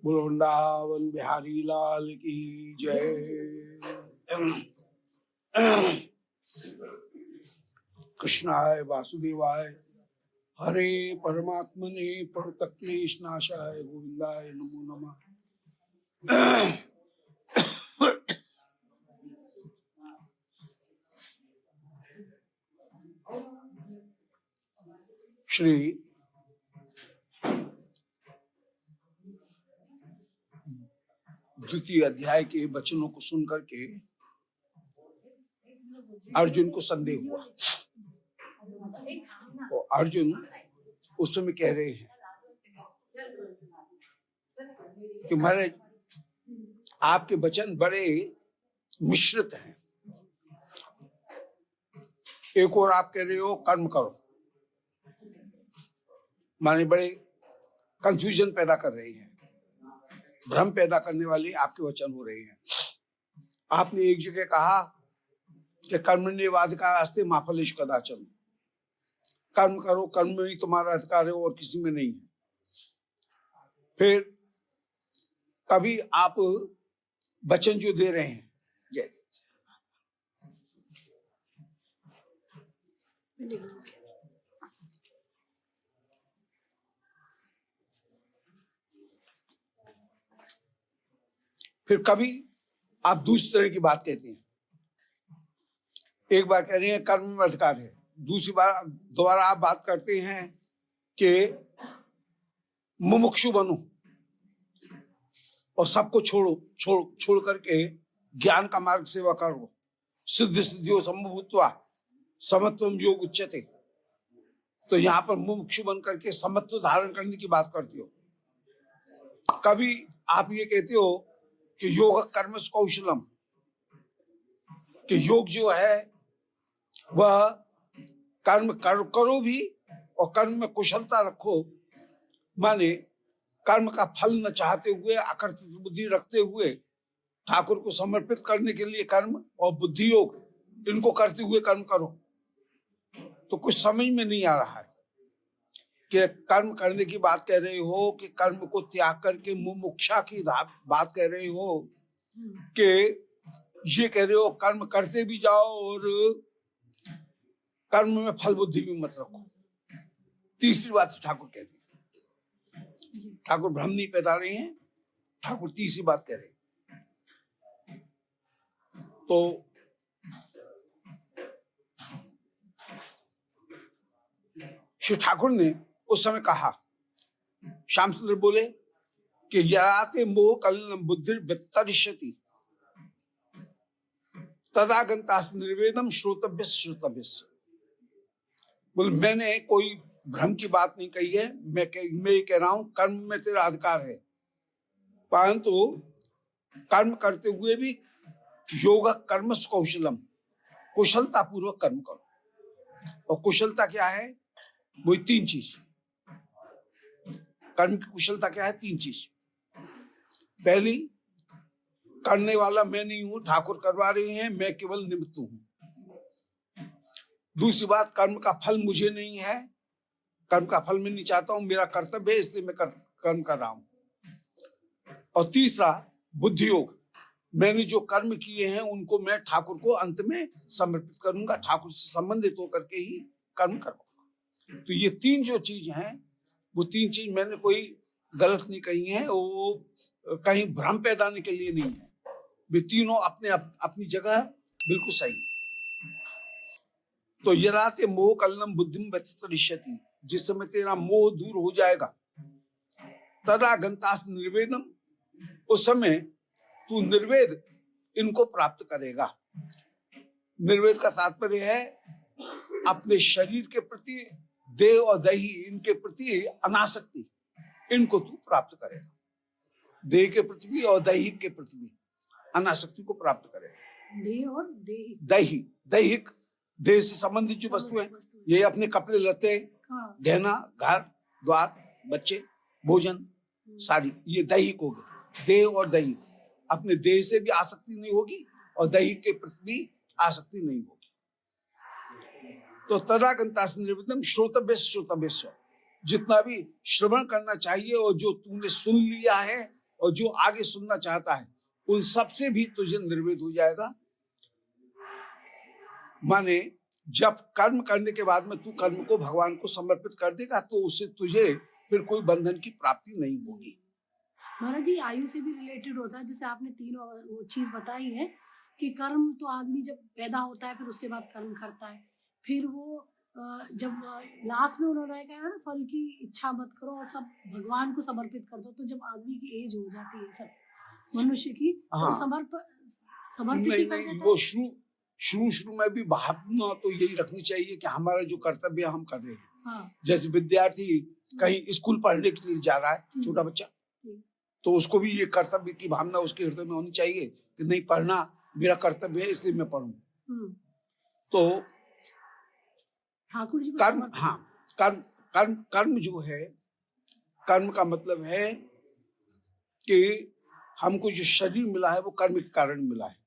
बोलो वृंदावन बिहारी लाल की जय। कृष्णाय वासुदेवाय हरे परमात्मने प्रणतक्लेशनाशाय गोविंदाय नमो नमः। श्री द्वितीय अध्याय के वचनों को सुनकर के अर्जुन को संदेह हुआ। और अर्जुन उस समय कह रहे हैं कि महाराज आपके वचन बड़े मिश्रित हैं। एक और आप कह रहे हो कर्म करो, माने बड़े कंफ्यूजन पैदा कर रही हैं, भ्रम पैदा करने वाली आपके वचन हो रहे हैं। आपने एक जगह कहा कि कर्मण्येवाधिकारस्ते मा फलेषु कदाचन, कर्म करो, कर्म में ही तुम्हारा अधिकार है और किसी में नहीं है। फिर कभी आप वचन जो दे रहे हैं, फिर कभी आप दूसरी तरह की बात कहते हैं। एक बार कह रहे हैं कर्म में अधिकार है, दूसरी बार दोबारा आप बात करते हैं कि मुमुक्षु बनो और सबको छोड़ करके ज्ञान का मार्ग सेवा करो। सिद्ध सिद्धियों संभूत्वा समत्वम योग उच्यते। तो यहाँ पर मुमुक्षु बन करके समत्व धारण करने की बात करते हो। कभी आप ये कहते हो कि योग कर्मस कौशलम, कि योग जो है वह कर्म करो भी और कर्म में कुशलता रखो, माने कर्म का फल न चाहते हुए आकर्षित बुद्धि रखते हुए ठाकुर को समर्पित करने के लिए कर्म और बुद्धि योग इनको करते हुए कर्म करो। तो कुछ समझ में नहीं आ रहा है कि कर्म करने की बात कह रहे हो कि कर्म को त्याग करके मुमुक्षा की बात कह रहे हो, कि ये कह रहे हो कर्म करते भी जाओ और कर्म में फल बुद्धि भी मत रखो। तीसरी बात ठाकुर कह रहे हैं, ठाकुर भ्रम नहीं पैदा रहे हैं, ठाकुर तीसरी बात कह रहे हैं। तो श्री ठाकुर ने उस समय कहा, श्याम सुंदर बोले कि याते मोह कलनम बुद्धि वित्तरिष्यति तदा गंतास निर्वेदम श्रोतव्य श्रोतव्य। बोले मैंने कोई भ्रम की बात नहीं कही है, मैं कह रहा हूं कर्म में तेरा अधिकार है, परंतु कर्म करते हुए भी योग कर्मस कौशलम, कुशलता पूर्वक कर्म करो। और कुशलता क्या है? वही तीन चीज। कर्म की कुशलता क्या है? तीन चीज। पहली, करने वाला मैं नहीं हूं, ठाकुर करवा रहे हैं, मैं केवल निमित्त हूं। दूसरी बात, कर्म का फल मुझे नहीं है, कर्म का फल मैं नहीं चाहता हूं, मेरा कर्तव्य है इसलिए मैं कर्म कर रहा हूं। और तीसरा, बुद्धि योग, मैंने जो कर्म किए हैं उनको मैं ठाकुर को अंत में समर्पित करूंगा, ठाकुर से संबंधित होकर के ही कर्म करूंगा। तो ये तीन जो चीज हैं, वो तीन चीज मैंने कोई गलत नहीं कही है, वो कहीं भ्रम पैदाने के लिए नहीं है, वे तीनों अपनी जगह बिल्कुल सही है। तो यदाते मोह कलनम बुद्धिम व्यतिरिष्यति, जिस समय तेरा मोह दूर हो जाएगा, तदा गंतास निर्वेदम, उस समय तू निर्वेद इनको प्राप्त करेगा। निर्वेद का तात्पर्य है अपने शरीर के प्रति, देह और दही इनके प्रति अनासक्ति, इनको तू प्राप्त करेगा। देह के प्रति भी और दैहिक के प्रति भी अनासक्ति को प्राप्त करेगा। देह और दैहिक, देह से संबंधित जो वस्तुएं, ये अपने कपड़े लते, गहना, घर द्वार, बच्चे, भोजन, सारी, ये दैहिक हो गए, देह और दैहिक। अपने देह से भी आसक्ति नहीं होगी और दैहिक के प्रति भी आसक्ति नहीं होगी। तो तदागंतास निर्वृत्तम श्रोतव्य श्रोतव्य, जितना भी श्रवण करना चाहिए और जो तूने सुन लिया है और जो आगे सुनना चाहता है उन सबसे भी तुझे निर्वृत्त हो जाएगा। माने जब कर्म करने के बाद में तू कर्म को भगवान को समर्पित कर देगा तो उससे तुझे फिर कोई बंधन की प्राप्ति नहीं होगी। महाराज जी, आयु से भी रिलेटेड होता है, जैसे आपने तीनों वो चीज बताई है कि कर्म तो आदमी जब पैदा होता है फिर उसके बाद कर्म करता है, फिर वो जब लास्ट में उन्होंने कहा ना फल की इच्छा मत करो और सब भगवान को समर्पित कर दो, तो जब आदमी की एज हो जाती है सब मनुष्य की, तो समर्पित नहीं, कर देता है। वो शुरू में भी भावना तो यही रखनी चाहिए कि हमारा जो कर्तव्य हम कर रहे हैं। हाँ। जैसे विद्यार्थी कहीं स्कूल पढ़ने के लिए जा रहा है, छोटा बच्चा, तो उसको भी ये कर्तव्य की भावना उसके हृदय में होनी चाहिए कि नहीं, पढ़ना मेरा कर्तव्य है इसलिए मैं पढ़ूं। तो ठाकुर जी कर्म, हाँ, कर्म जो है, कर्म का मतलब है कि हमको जो शरीर मिला है वो कर्म के कारण मिला है,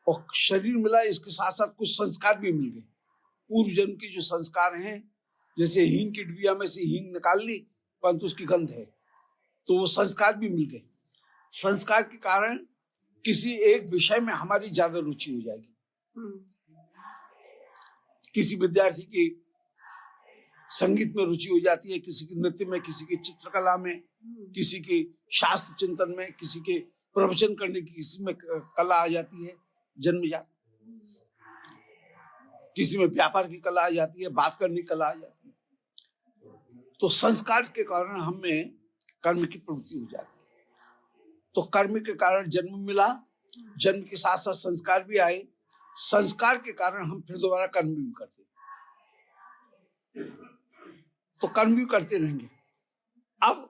और शरीर मिला इसके साथ साथ कुछ संस्कार भी मिल गए। पूर्व जन्म के जो संस्कार हैं, जैसे हींग की डिबिया में से हींग निकाल ली परंतु उसकी गंध है, तो वो संस्कार भी मिल गए। संस्कार के कारण किसी एक विषय में हमारी ज्यादा रुचि हो जाएगी। किसी विद्यार्थी की संगीत में रुचि हो जाती है, किसी की नृत्य में, किसी की चित्रकला में, किसी की शास्त्र चिंतन में, किसी के प्रवचन करने की किसी में कला आ जाती है जन्मजात, किसी में व्यापार की कला आ जाती है, बात करने की कला आ जाती है। तो संस्कार के कारण हमें कर्म की प्रवृत्ति हो जाती है। तो कर्म के कारण जन्म मिला, जन्म के साथ साथ संस्कार भी आए, संस्कार के कारण हम फिर दोबारा कर्म भी करते, तो कर्म भी करते रहेंगे। अब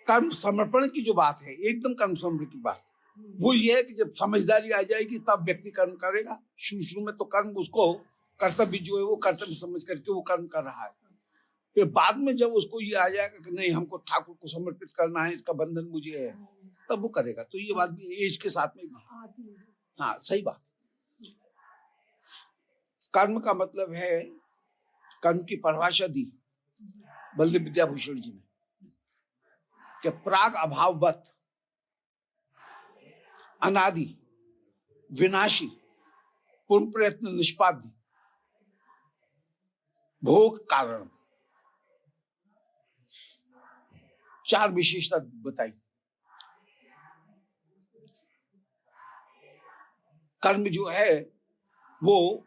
कर्म समर्पण की जो बात है, एकदम कर्म समर्पण की बात, वो ये है कि जब समझदारी आ जाएगी तब व्यक्ति कर्म करेगा। शुरू में तो कर्म उसको कर्तव्य जो है वो कर्तव्य समझ करके वो कर्म कर रहा है, फिर बाद में जब उसको ये आ जाएगा कि नहीं, हमको ठाकुर को समर्पित करना है, इसका बंधन मुझे है, तब वो करेगा। तो ये बात भी एज के साथ में भी, हाँ, सही बात। कर्म का मतलब है, कर्म की परिभाषा दी बलदेव विद्याभूषण जी ने कि प्राग अभाववत, अनादि, विनाशी, पूर्ण प्रयत्न निष्पाद्य, भोग कारण, चार विशेषता बताई। कर्म जो है वो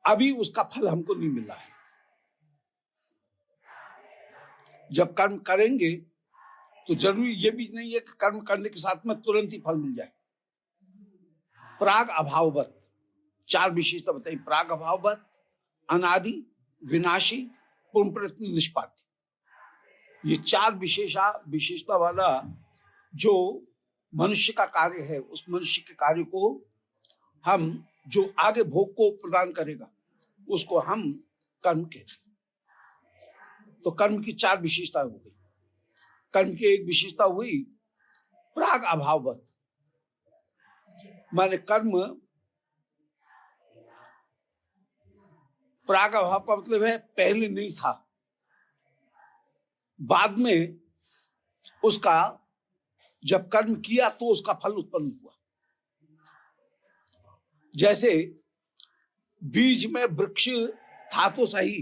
अभी उसका फल हमको नहीं मिला है। जब कर्म करेंगे तो जरूरी ये भी नहीं है कि कर्म करने के साथ में तुरंत ही फल मिल जाए। प्राग अभाववत, चार विशेषता बताई। प्राग अभाववत, अनादि, विनाशी, पूर्ण प्रयत्न निष्पाद्य। ये चार विशेषता वाला जो मनुष्य का कार्य है, उस मनुष्य के कार्य को हम जो आगे भोग को प्रदान करेगा उसको हम कर्म कहते हैं। तो कर्म की चार विशेषता हो गई। कर्म की एक विशेषता हुई प्राग अभाववत, माने कर्म, प्राग अभाव का मतलब है पहले नहीं था, बाद में उसका जब कर्म किया तो उसका फल उत्पन्न हुआ। जैसे बीज में वृक्ष था तो सही,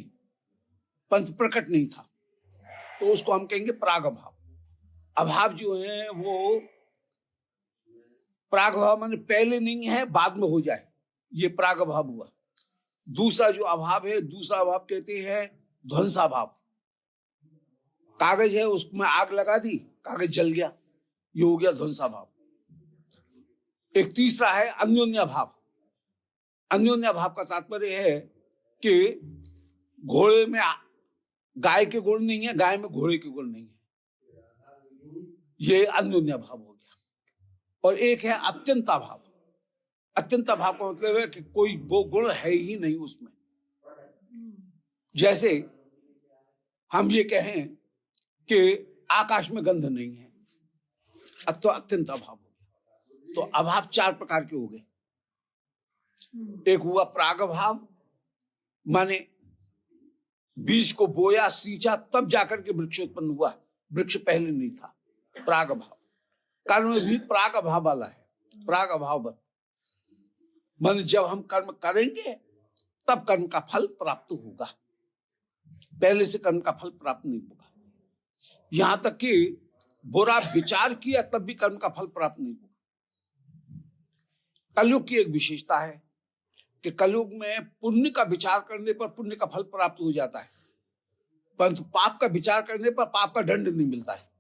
पंथ प्रकट नहीं था, तो उसको हम कहेंगे प्राग अभाव। अभाव जो है वो प्राग अभाव माने पहले नहीं है, बाद में हो जाए, ये प्राग अभाव हुआ। दूसरा जो अभाव है, दूसरा अभाव कहते हैं ध्वंसाभाव। कागज है, उसमें आग लगा दी, कागज जल गया, ये हो गया ध्वंसाभाव। एक तीसरा है अन्योन्या भाव। अन्योन्या भाव का तात्पर्य है कि घोड़े में गाय के गुण नहीं है, गाय में घोड़े के गुण नहीं है, ये अन्योन्या भाव हो गया। और एक है अत्यंता भाव। अत्यंता भाव का मतलब है कि कोई वो गुण है ही नहीं उसमें। जैसे हम ये कहें कि आकाश में गंध नहीं है, अब तो अत्यंत अभाव हो गया। तो अभाव 4 प्रकार के हो गए। एक हुआ प्राग अभाव, माने बीज को बोया, सींचा, तब जाकर के वृक्ष उत्पन्न हुआ, वृक्ष पहले नहीं था। प्राग अभाव। कर्म में भी प्राग अभाव वाला है, प्राग अभाववत, माने जब हम कर्म करेंगे तब कर्म का फल प्राप्त होगा, पहले से कर्म का फल प्राप्त नहीं होगा। यहां तक कि बुरा विचार किया तब भी कर्म का फल प्राप्त नहीं होगा। कलयुग की एक विशेषता है कि कलयुग में पुण्य का विचार करने पर पुण्य का फल प्राप्त हो जाता है, परंतु पाप का विचार करने पर पाप का दंड नहीं मिलता है।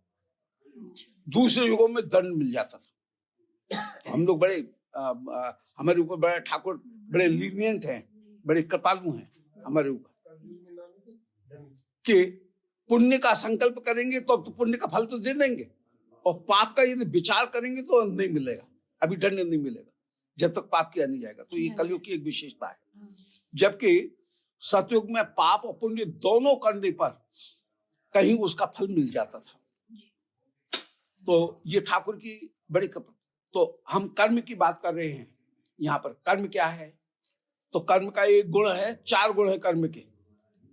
दूसरे युगों में दंड मिल जाता था। हम लोग बड़े हमारे ऊपर बड़े ठाकुर बड़े लीनियंट हैं, बड़े कृपालु हैं हमारे ऊपर, कि पुण्य का संकल्प करेंगे तो अब तो पुण्य का फल तो दे देंगे, और पाप का यदि विचार करेंगे तो नहीं मिलेगा, अभी दंड नहीं मिलेगा जब तक पाप किया नहीं जाएगा। तो ये कलयुग की एक विशेषता है। जबकि सतयुग में पाप और पुण्य दोनों करने पर कहीं उसका फल मिल जाता था। तो ये ठाकुर की बड़ी कृपा। तो हम कर्म की बात कर रहे हैं, यहाँ पर कर्म क्या है? तो कर्म का एक गुण है, 4 गुण है कर्म के।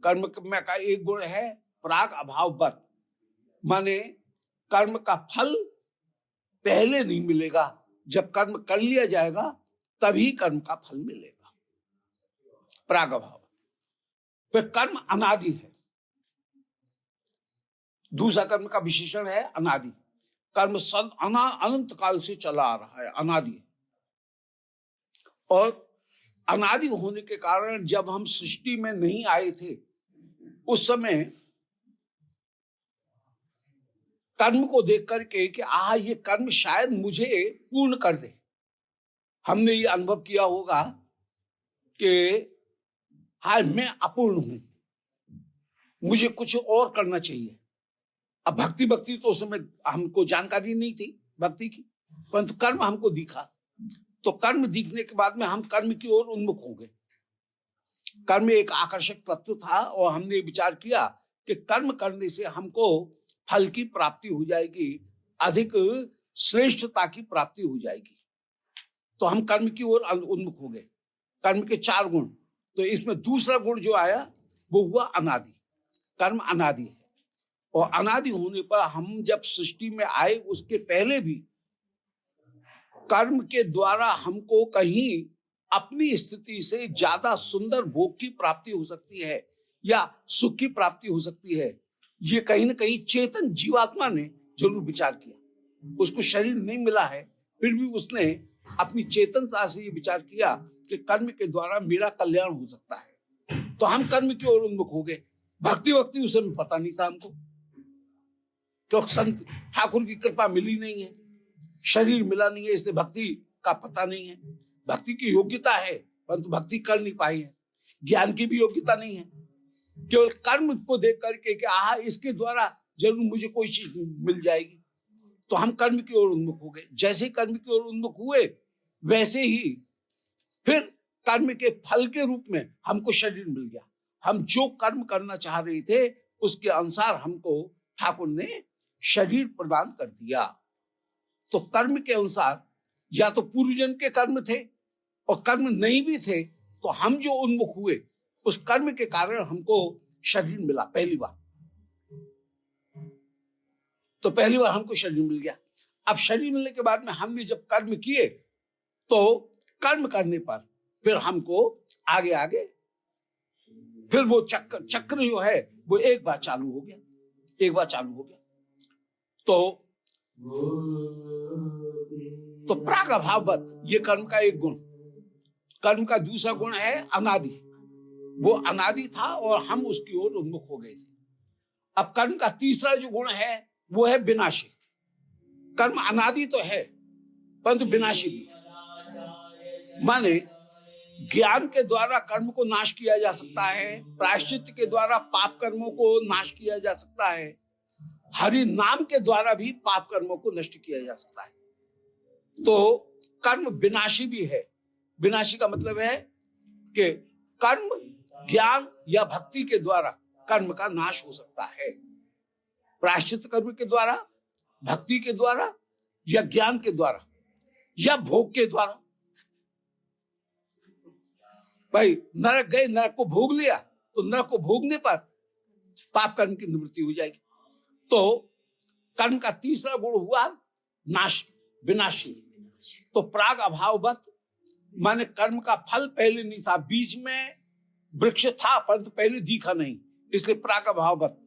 कर्म में का एक गुण है प्राग अभाववत, माने कर्म का फल पहले नहीं मिलेगा, जब कर्म कर लिया जाएगा तभी कर्म का फल मिलेगा, प्राग अभाव। फिर कर्म अनादि है, दूसरा कर्म का विशेषण है अनादि। कर्म अनंत काल से चला आ रहा है, अनादि है। और अनादि होने के कारण जब हम सृष्टि में नहीं आए थे उस समय कर्म को देख करके कि ये कर्म शायद मुझे पूर्ण कर दे, हमने ये अनुभव किया होगा कि मैं अपूर्ण हूं, मुझे कुछ और करना चाहिए। अब भक्ति तो उस समय हमको जानकारी नहीं थी भक्ति की, परंतु कर्म हमको दिखा। तो कर्म दिखने के बाद में हम कर्म की ओर उन्मुख हो गए। कर्म एक आकर्षक तत्व था और हमने विचार किया कि कर्म करने से हमको फल की प्राप्ति हो जाएगी, अधिक श्रेष्ठता की प्राप्ति हो जाएगी। तो हम कर्म की ओर उन्मुख हो गए। कर्म के 4 गुण, तो इसमें दूसरा गुण जो आया वो हुआ अनादि। कर्म अनादि है, और अनादि होने पर हम जब सृष्टि में आए उसके पहले भी कर्म के द्वारा हमको कहीं अपनी स्थिति से ज्यादा सुंदर भोग की प्राप्ति हो सकती है या सुख की प्राप्ति हो सकती है, ये कहीं ना कहीं चेतन जीवात्मा ने जरूर विचार किया। उसको शरीर नहीं मिला है, फिर भी उसने अपनी चेतनता से ये विचार किया कि कर्म के द्वारा मेरा कल्याण हो सकता है। तो हम कर्म की ओर उन्मुख हो गए। भक्ति उस समय पता नहीं था हमको, तो संत ठाकुर की कृपा मिली नहीं है, शरीर मिला नहीं है, इसलिए भक्ति का पता नहीं है। भक्ति की योग्यता है परंतु भक्ति कर नहीं पाई है। ज्ञान की भी योग्यता नहीं है, केवल कर्म को देख करके कि इसके द्वारा जरूर मुझे कोई चीज मिल जाएगी, तो हम कर्म की ओर उन्मुख हो गए। जैसे ही कर्म की ओर उन्मुख हुए वैसे ही फिर कर्म के फल के रूप में हमको शरीर मिल गया। हम जो कर्म करना चाह रहे थे उसके अनुसार हमको ठाकुर ने शरीर प्रदान कर दिया। तो कर्म के अनुसार या तो पूर्व जन्म के कर्म थे, और कर्म नहीं भी थे तो हम जो उन्मुख हुए उस कर्म के कारण हमको शरीर मिला पहली बार। तो पहली बार हमको शरीर मिल गया। अब शरीर मिलने के बाद में हमने जब कर्म किए तो कर्म करने पर फिर हमको आगे आगे फिर वो चक्र जो है वो एक बार चालू हो गया। तो प्राग अभाववत ये कर्म का एक गुण। कर्म का दूसरा गुण है अनादि। वो अनादि था और हम उसकी ओर उन्मुख हो गए थे। अब कर्म का तीसरा जो गुण है वो है विनाशी। कर्म अनादि तो है परंतु विनाशी भी, माने ज्ञान के द्वारा कर्म को नाश किया जा सकता है, प्रायश्चित के द्वारा पाप कर्मों को नाश किया जा सकता है, हरि नाम के द्वारा भी पाप कर्मों को नष्ट किया जा सकता है। तो कर्म विनाशी भी है। विनाशी का मतलब है कि कर्म ज्ञान या भक्ति के द्वारा कर्म का नाश हो सकता है। प्रायश्चित कर्म के द्वारा, भक्ति के द्वारा, या ज्ञान के द्वारा, या भोग के द्वारा। भाई नरक गए, नरक को भोग लिया, तो नरक को भोगने पर पाप कर्म की निवृत्ति हो जाएगी। तो कर्म का तीसरा गुण हुआ नाश, विनाशी। तो प्राग अभाववत, माने कर्म का फल पहले नहीं था, बीच में वृक्ष था परंतु पहले दिखा नहीं, इसलिए प्राग अभाववत।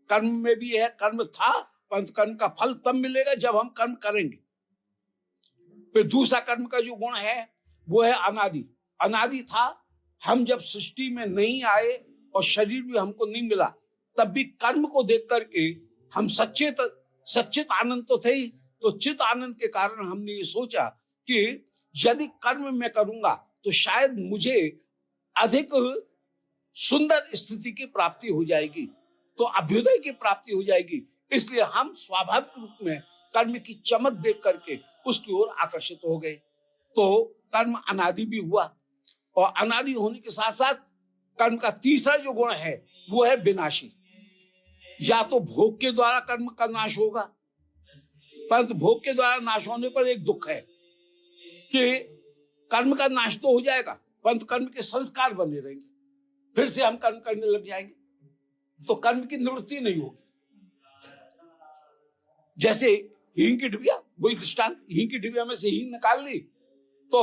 कर्म में भी है, कर्म था परंतु कर्म का फल तब मिलेगा जब हम कर्म करेंगे। फिर दूसरा कर्म का जो गुण है वो है अनादि। अनादि था, हम जब सृष्टि में नहीं आए और शरीर भी हमको नहीं मिला, तब भी कर्म को देख करके हम सच्चित आनंद तो थे ही। तो चित आनंद के कारण हमने ये सोचा कि यदि कर्म मैं करूंगा तो शायद मुझे अधिक सुंदर स्थिति की प्राप्ति हो जाएगी, तो अभ्युदय की प्राप्ति हो जाएगी। इसलिए हम स्वाभाविक रूप में कर्म की चमक देख करके उसकी ओर आकर्षित हो गए। तो कर्म अनादि भी हुआ, और अनादि होने के साथ साथ कर्म का तीसरा जो गुण है वो है विनाशी। या तो भोग के द्वारा कर्म का नाश होगा, परंतु भोग के द्वारा नाश होने पर एक दुख है कि कर्म का नाश तो हो जाएगा परंतु कर्म के संस्कार बने रहेंगे, फिर से हम कर्म करने लग जाएंगे, तो कर्म की निवृत्ति नहीं होगी। जैसे हींग की डिबिया, वही दृष्टांत, हींग की डिबिया में से हींग निकाल ली तो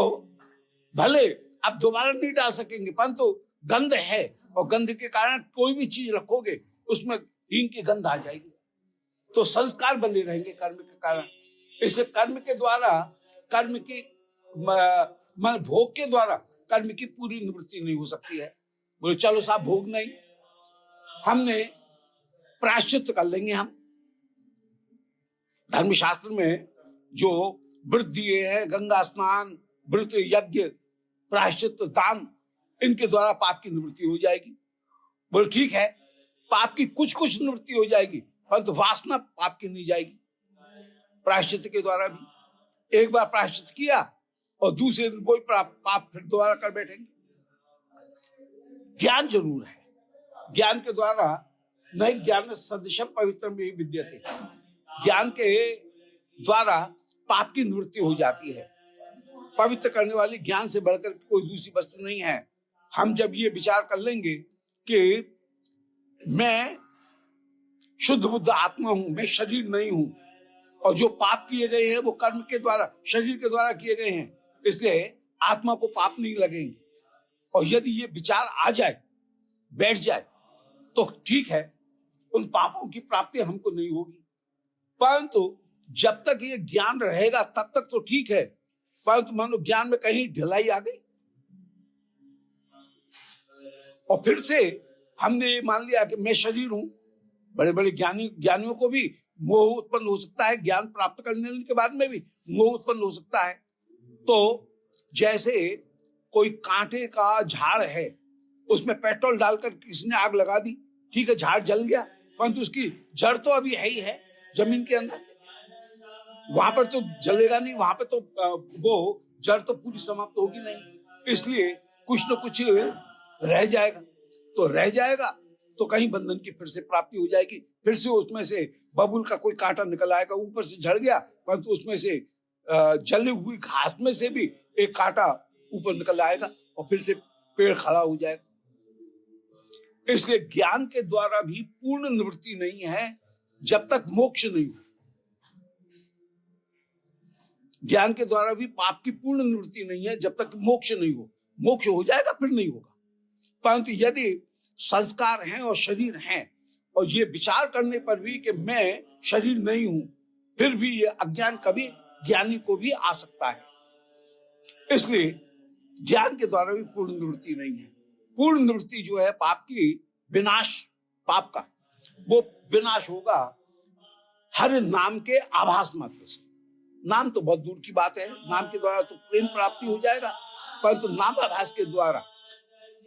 भले अब दोबारा नहीं डाल सकेंगे, परंतु गंध है, और गंध के कारण कोई भी चीज रखोगे उसमें हींग की गंध आ जाएगी, तो संस्कार बने रहेंगे कर्म के कारण। इसलिए कर्म के द्वारा, कर्म की भोग के द्वारा कर्म की पूरी निवृत्ति नहीं हो सकती है। बोले चलो साहब भोग नहीं, हमने प्रायश्चित कर लेंगे। हम धर्मशास्त्र में जो व्रत दिए हैं, गंगा स्नान, व्रत, यज्ञ, प्रायश्चित, दान, इनके द्वारा पाप की निवृत्ति हो जाएगी। बोले ठीक है, पाप की कुछ निवृत्ति हो जाएगी परंतु वासना पाप की नहीं जाएगी। प्रायश्चित के द्वारा भी एक बार प्रायश्चित किया और दूसरे दिन कोई पाप फिर दोबारा कर बैठेंगे। ज्ञान जरूर है, ज्ञान के द्वारा नहीं, ज्ञान सदृशम पवित्र में ही विद्यते, ज्ञान के द्वारा पाप की निवृत्ति हो जाती है। पवित्र करने वाली ज्ञान से बढ़कर कोई दूसरी वस्तु नहीं है। हम जब ये विचार कर लेंगे कि मैं शुद्ध बुद्ध आत्मा हूं, मैं शरीर नहीं हूं, और जो पाप किए गए हैं वो कर्म के द्वारा, शरीर के द्वारा किए गए हैं, इसलिए आत्मा को पाप नहीं लगेंगे। और यदि ये विचार आ जाए, बैठ जाए, तो ठीक है, उन पापों की प्राप्ति हमको नहीं होगी। परंतु जब तक ये ज्ञान रहेगा तब तक तो ठीक है, परंतु मानो ज्ञान में कहीं ढिलाई आ गई और फिर से हमने मान लिया कि मैं शरीर हूं। बड़े बड़े ज्ञानियों को भी मोह उत्पन्न हो सकता है, ज्ञान प्राप्त करने के बाद में भी मोह उत्पन्न हो सकता है। तो जैसे कोई कांटे का झाड़ है, उसमें पेट्रोल डालकर किसी ने आग लगा दी, ठीक है, झाड़ जल गया, परंतु उसकी जड़ तो अभी है ही है जमीन के अंदर, वहां पर तो जलेगा नहीं, वहां पर तो वो जड़ तो पूरी समाप्त होगी नहीं, इसलिए कुछ न कुछ रह जाएगा। तो रह जाएगा तो कहीं बंधन की फिर से प्राप्ति हो जाएगी, फिर से उसमें से बबूल का कोई कांटा निकल आएगा, ऊपर से झड़ गया परंतु उसमें से जली हुई घास में से भी एक कांटा ऊपर निकल आएगा और फिर से पेड़ खड़ा हो जाएगा। इसलिए ज्ञान के द्वारा भी पूर्ण निवृत्ति नहीं है जब तक मोक्ष नहीं हो। ज्ञान के द्वारा भी पाप की पूर्ण निवृत्ति नहीं है जब तक मोक्ष नहीं हो। मोक्ष हो जाएगा फिर नहीं होगा, परंतु यदि संस्कार हैं और शरीर हैं और ये विचार करने पर भी कि मैं शरीर नहीं हूं, फिर भी ये अज्ञान कभी ज्ञानी को भी आ सकता है। इसलिए ज्ञान के द्वारा भी पूर्ण निवृत्ति नहीं है। पूर्ण निवृत्ति जो है पाप की, विनाश पाप का, वो विनाश होगा हर नाम के आभास मात्र से। नाम तो बहुत दूर की बात है, नाम के द्वारा तो प्रेम प्राप्ति हो जाएगा, परंतु नाम आभास के द्वारा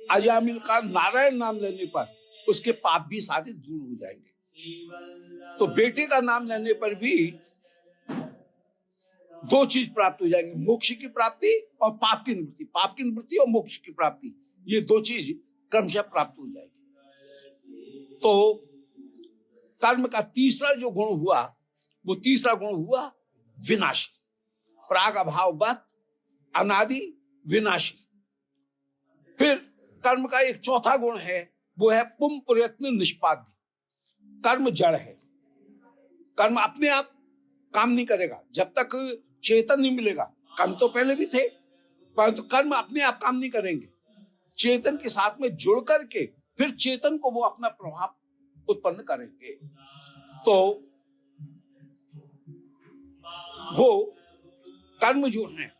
अजामिल का नारायण नाम लेने पर उसके पाप भी सारे दूर हो जाएंगे। तो बेटे का नाम लेने पर भी दो चीज प्राप्त हो जाएंगे, मोक्ष की प्राप्ति और पाप की निवृत्ति। पाप की निवृत्ति और मोक्ष की प्राप्ति, ये दो चीज क्रमशः प्राप्त हो जाएगी। तो कर्म का तीसरा जो गुण हुआ, वो तीसरा गुण हुआ विनाशी, प्राग अभाववत अनादि विनाशी। फिर कर्म का एक चौथा गुण है, वो है पुम प्रयत्न निष्पाद्य। कर्म जड़ है, कर्म अपने आप काम नहीं करेगा जब तक चेतन नहीं मिलेगा। कर्म तो पहले भी थे, परंतु कर्म अपने आप काम नहीं करेंगे। चेतन के साथ में जुड़ करके फिर चेतन को वो अपना प्रभाव उत्पन्न करेंगे। तो वो कर्म जो है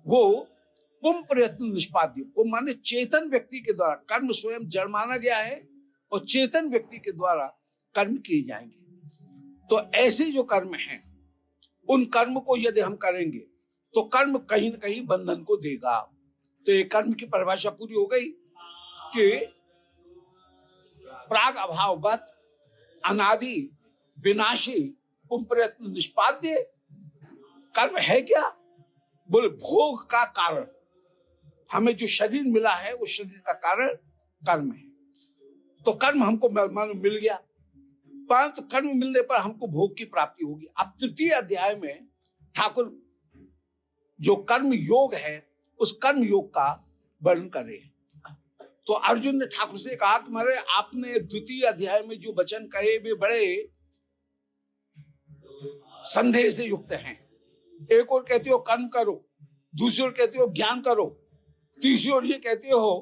वो पुम प्रयत्न निष्पाद्य, वो माने चेतन व्यक्ति के द्वारा, कर्म स्वयं जड़ माना गया है और चेतन व्यक्ति के द्वारा कर्म किए जाएंगे। तो ऐसे जो कर्म हैं, उन कर्म को यदि हम करेंगे तो कर्म कहीं न कहीं बंधन को देगा। तो ये कर्म की परिभाषा पूरी हो गई कि प्राग अभाववत अनादि विनाशी पुम प्रयत्न निष्पाद्य। कर्म है क्या? बोले भोग का कारण। हमें जो शरीर मिला है वो शरीर का कारण कर्म है। तो कर्म हमको मालूम मिल गया, परंतु कर्म मिलने पर हमको भोग की प्राप्ति होगी। अब तृतीय अध्याय में ठाकुर जो कर्म योग है उस कर्म योग का वर्णन कर रहे हैं। तो अर्जुन ने ठाकुर से कहा कि मारे आपने द्वितीय अध्याय में जो वचन कहे वे बड़े संदेह से युक्त हैं। एक और कहते हो कर्म करो, दूसरी ओर कहते हो ज्ञान करो, तीसरी ओर ये कहते हो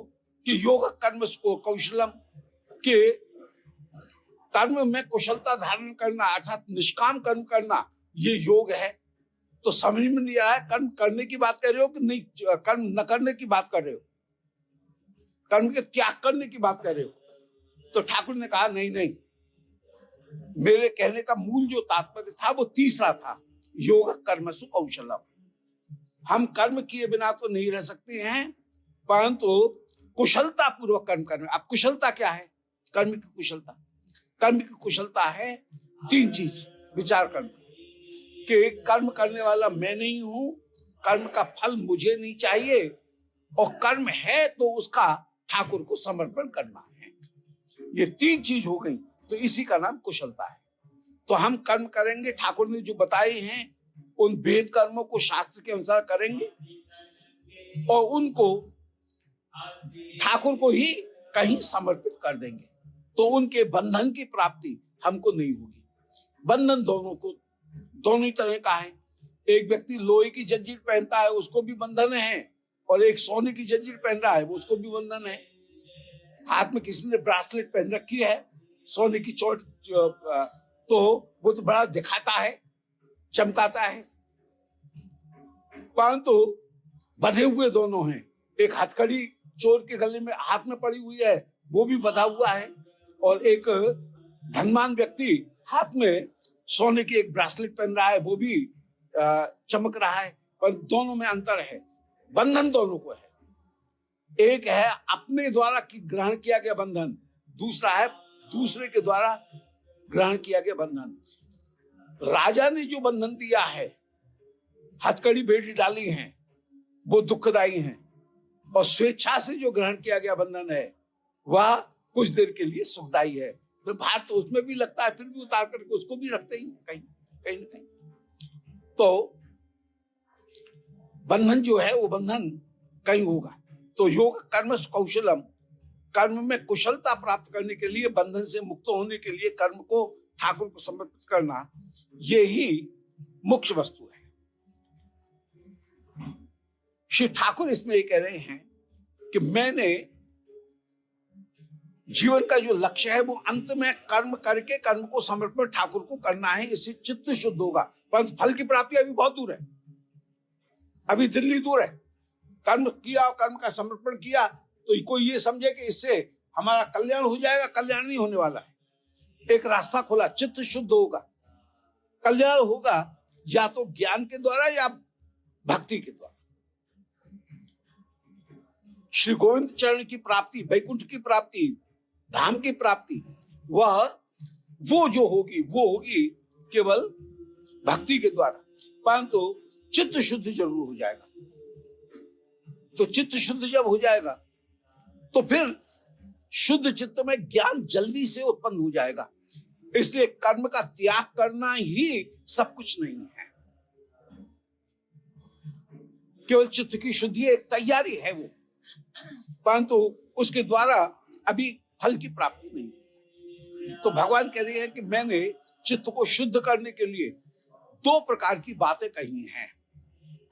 कि योग कर्म को कौशलम, के कर्म में कुशलता धारण करना अर्थात निष्काम कर्म करना ये योग है। तो समझ में नहीं आया कर्म करने की बात कर रहे हो कि नहीं, कर्म न करने की बात कर रहे हो, कर्म के त्याग करने की बात कर रहे हो। तो ठाकुर ने कहा नहीं नहीं, मेरे कहने का मूल जो तात्पर्य था वो तीसरा था, योग कर्मसु कौशलम। हम कर्म किए बिना तो नहीं रह सकते हैं, परंतु कुशलता पूर्वक कर्म करना। अब कुशलता क्या है? कर्म की कुशलता, कर्म की कुशलता है तीन चीज विचार करना कि कर्म करने वाला मैं नहीं हूं, कर्म का फल मुझे नहीं चाहिए, और कर्म है तो उसका ठाकुर को समर्पण करना है। ये तीन चीज हो गई, तो इसी का नाम कुशलता है। तो हम कर्म करेंगे, ठाकुर ने जो बताए हैं उन वेद कर्मों को शास्त्र के अनुसार करेंगे और उनको ठाकुर को ही कहीं समर्पित कर देंगे, तो उनके बंधन की प्राप्ति हमको नहीं होगी। बंधन दोनों ही तरह का है। एक व्यक्ति लोहे की जंजीर पहनता है उसको भी बंधन है, और एक सोने की जंजीर पहन रहा है वो उसको भी बंधन है। हाथ में किसी ने ब्रासलेट पहन रखी है सोने की चोट, तो वो तो बड़ा दिखाता है, चमकाता है, परंतु बंधे हुए दोनों हैं। एक हथकड़ी चोर के गले में हाथ में पड़ी हुई है वो भी बंधा हुआ है, और एक धनवान व्यक्ति हाथ में सोने की एक ब्रासलेट पहन रहा है वो भी चमक रहा है, पर दोनों में अंतर है। बंधन दोनों को है, एक है अपने द्वारा ग्रहण किया गया बंधन, दूसरा है दूसरे के द्वारा ग्रहण किया गया बंधन। राजा ने जो बंधन दिया है, हथकड़ी बेटी डाली हैं, वो दुखदायी हैं, और स्वेच्छा से जो ग्रहण किया गया बंधन है वह कुछ देर के लिए सुखदायी है। तो भार तो उसमें भी लगता है, फिर भी उतार करके उसको भी रखते ही कहीं कहीं न कहीं। तो बंधन जो है वो बंधन कहीं होगा। तो योग कर्म कौशलम, कर्म में कुशलता प्राप्त करने के लिए, बंधन से मुक्त होने के लिए कर्म को ठाकुर को समर्पित करना, ये ही मुख्य वस्तु है। श्री ठाकुर इसमें ये कह रहे हैं कि मैंने जीवन का जो लक्ष्य है वो अंत में कर्म करके कर्म को समर्पण ठाकुर को करना है, इससे चित्त शुद्ध होगा। परंतु फल की प्राप्ति अभी बहुत दूर है, अभी दिल्ली दूर है। कर्म किया और कर्म का समर्पण किया तो कोई ये समझे कि इससे हमारा कल्याण हो जाएगा, कल्याण नहीं होने वाला है। एक रास्ता खुला, चित्त शुद्ध होगा, कल्याण होगा या तो ज्ञान के द्वारा या भक्ति के द्वारा। श्री गोविंद चरण की प्राप्ति, वैकुंठ की प्राप्ति, धाम की प्राप्ति, वो जो होगी वो होगी केवल भक्ति के द्वारा, परंतु चित्त शुद्ध जरूर हो जाएगा। तो चित्त शुद्ध जब हो जाएगा तो फिर शुद्ध चित्त में ज्ञान जल्दी से उत्पन्न हो जाएगा। इसलिए कर्म का त्याग करना ही सब कुछ नहीं है, केवल चित्त की शुद्धि एक तैयारी है वो, परंतु उसके द्वारा अभी फल की प्राप्ति नहीं। तो भगवान कह रहे हैं कि मैंने चित्त को शुद्ध करने के लिए 2 प्रकार की बातें कही हैं।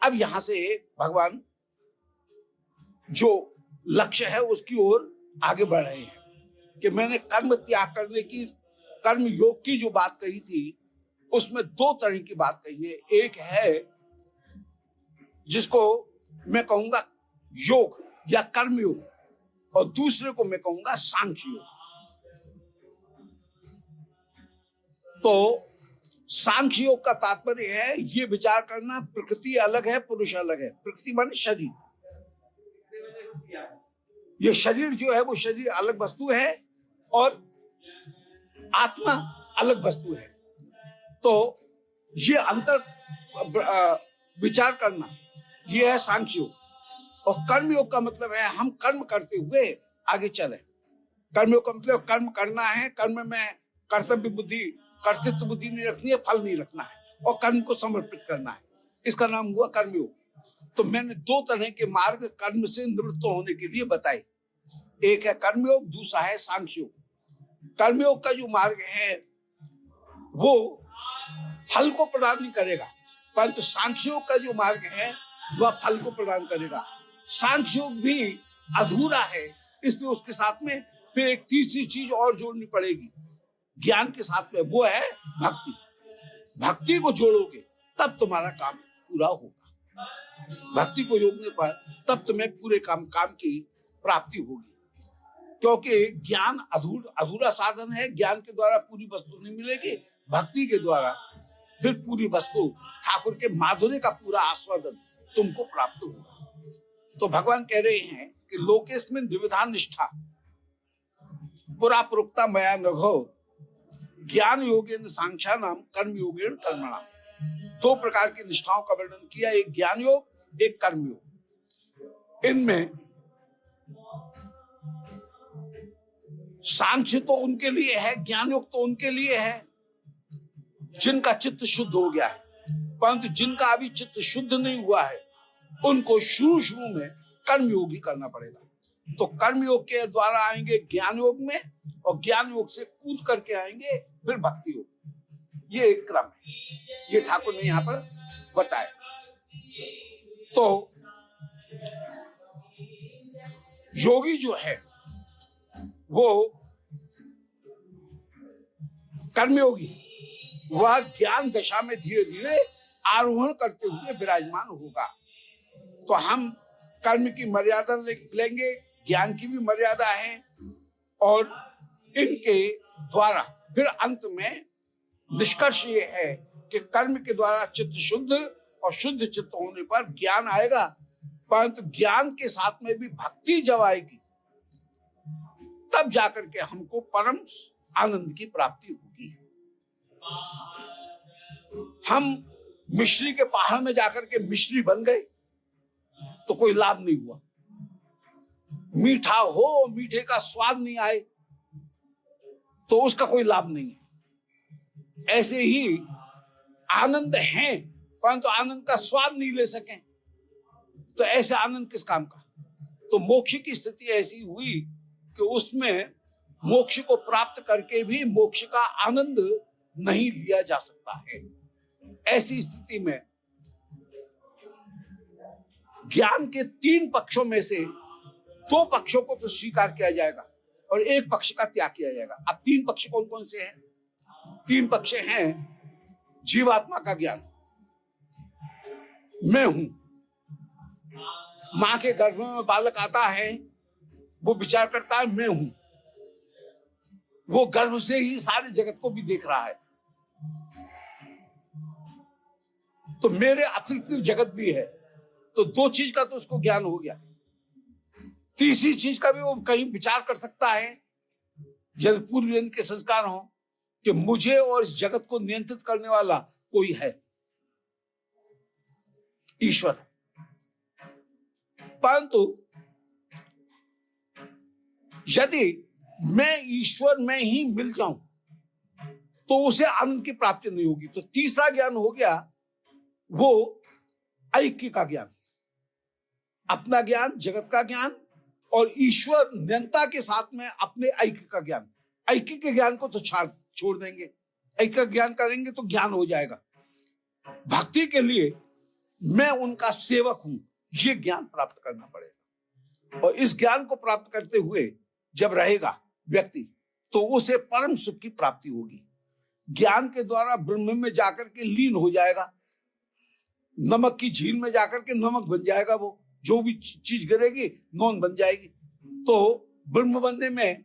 अब यहां से भगवान जो लक्ष्य है उसकी ओर आगे बढ़ रहे हैं कि मैंने कर्म त्याग करने की, कर्म योग की जो बात कही थी उसमें 2 तरह की बात कही है। एक है जिसको मैं कहूंगा योग या कर्म योग, और दूसरे को मैं कहूंगा सांख्य योग। तो सांख्य योग का तात्पर्य है ये विचार करना प्रकृति अलग है, पुरुष अलग है। प्रकृति माने शरीर, ये शरीर जो है वो शरीर अलग वस्तु है और आत्मा अलग वस्तु है। तो ये अंतर विचार करना ये है सांख्य योग। और कर्म योग का मतलब है हम कर्म करते हुए आगे चले। कर्म योग का मतलब कर्म करना है, कर्म में कर्तव्य बुद्धि, कर्तृत्व बुद्धि नहीं रखनी है, फल नहीं रखना है, और कर्म को समर्पित करना है, इसका नाम हुआ कर्मयोग। तो मैंने 2 तरह के मार्ग कर्म से निवृत्त होने के लिए बताए, एक है कर्मयोग, दूसरा है सांख्य योग। कर्मयोग का जो मार्ग है वो फल को प्रदान नहीं करेगा, परंतु सांख्य योग का जो मार्ग है वह फल को प्रदान करेगा। सांख्य योग भी अधूरा है, इसलिए उसके साथ में फिर एक तीसरी चीज और जोड़नी पड़ेगी ज्ञान के साथ में, वो है भक्ति। भक्ति को जोड़ोगे तब तुम्हारा काम पूरा होगा। भक्ति को जोड़ने पर तब तुम्हें पूरे काम की प्राप्ति होगी, क्योंकि ज्ञान अधूरा साधन है। ज्ञान के द्वारा पूरी वस्तु नहीं मिलेगी, भक्ति के द्वारा फिर पूरी वस्तु, ठाकुर के माधुर्य का पूरा आस्वादन तुमको प्राप्त होगा। तो भगवान कह रहे हैं कि लोकेस्मिन् द्विविधा निष्ठा पुरा प्रोक्ता मया नघो ज्ञान योगेन सांख्यानाम कर्म योगेन कर्मणाम। 2 प्रकार की निष्ठाओं का वर्णन किया, एक ज्ञान योग, एक कर्म योग। इनमें सांख्य तो उनके लिए है, ज्ञान योग तो उनके लिए है जिनका चित्त शुद्ध हो गया है, परंतु जिनका अभी चित्त शुद्ध नहीं हुआ है उनको शुरू में कर्म योग ही करना पड़ेगा। तो कर्म योग के द्वारा आएंगे ज्ञान योग में, और ज्ञान योग से कूद करके आएंगे फिर भक्ति योग। ये एक क्रम है, ये ठाकुर ने यहां पर बताया। तो योगी जो है वो कर्मयोगी, वह ज्ञान दशा में धीरे धीरे आरोहण करते हुए विराजमान होगा। तो हम कर्म की मर्यादा लेंगे, ज्ञान की भी मर्यादा है, और इनके द्वारा फिर अंत में निष्कर्ष ये है कि कर्म के द्वारा चित्त शुद्ध, और शुद्ध चित्त होने पर ज्ञान आएगा, परंतु ज्ञान के साथ में भी भक्ति जब आएगी तब जाकर के हमको परम आनंद की प्राप्ति होगी। हम मिश्री के पहाड़ में जाकर के मिश्री बन गए तो कोई लाभ नहीं हुआ। मीठा हो, मीठे का स्वाद नहीं आए तो उसका कोई लाभ नहीं है। ऐसे ही आनंद है परंतु आनंद का स्वाद नहीं ले सके तो ऐसे आनंद किस काम का। तो मोक्ष की स्थिति ऐसी हुई कि उसमें मोक्ष को प्राप्त करके भी मोक्ष का आनंद नहीं लिया जा सकता है। ऐसी स्थिति में ज्ञान के 3 पक्षों में से 2 पक्षों को तो स्वीकार किया जाएगा और 1 पक्ष का त्याग किया जाएगा। अब 3 पक्ष कौन कौन से हैं? 3 पक्ष हैं जीवात्मा का ज्ञान, मैं हूं। मां के गर्भ में बालक आता है, वो विचार करता है मैं हूं, वो गर्भ से ही सारे जगत को भी देख रहा है, तो मेरे अतिरिक्त जगत भी है। तो 2 चीज का तो उसको ज्ञान हो गया। तीसरी चीज का भी वो कहीं विचार कर सकता है, जब पूर्व जन्म के संस्कार हो कि मुझे और इस जगत को नियंत्रित करने वाला कोई है, ईश्वर। परंतु यदि मैं ईश्वर में ही मिल जाऊं तो उसे आनंद की प्राप्ति नहीं होगी। तो तीसरा ज्ञान हो गया वो ऐक्य का ज्ञान, अपना ज्ञान, जगत का ज्ञान और ईश्वर नियंता के साथ में अपने ऐक्य का ज्ञान। ऐक्य के ज्ञान को तो छोड़ देंगे, ऐक्य का ज्ञान करेंगे तो ज्ञान हो जाएगा। भक्ति के लिए मैं उनका सेवक हूं, ये ज्ञान प्राप्त करना पड़ेगा। और इस ज्ञान को प्राप्त करते हुए जब रहेगा व्यक्ति तो उसे परम सुख की प्राप्ति होगी। ज्ञान के द्वारा ब्रह्म में जाकर के लीन हो जाएगा, नमक की झील में जाकर के नमक बन जाएगा। वो जो भी चीज गिरेगी नॉन बन जाएगी। तो ब्रह्म बनने में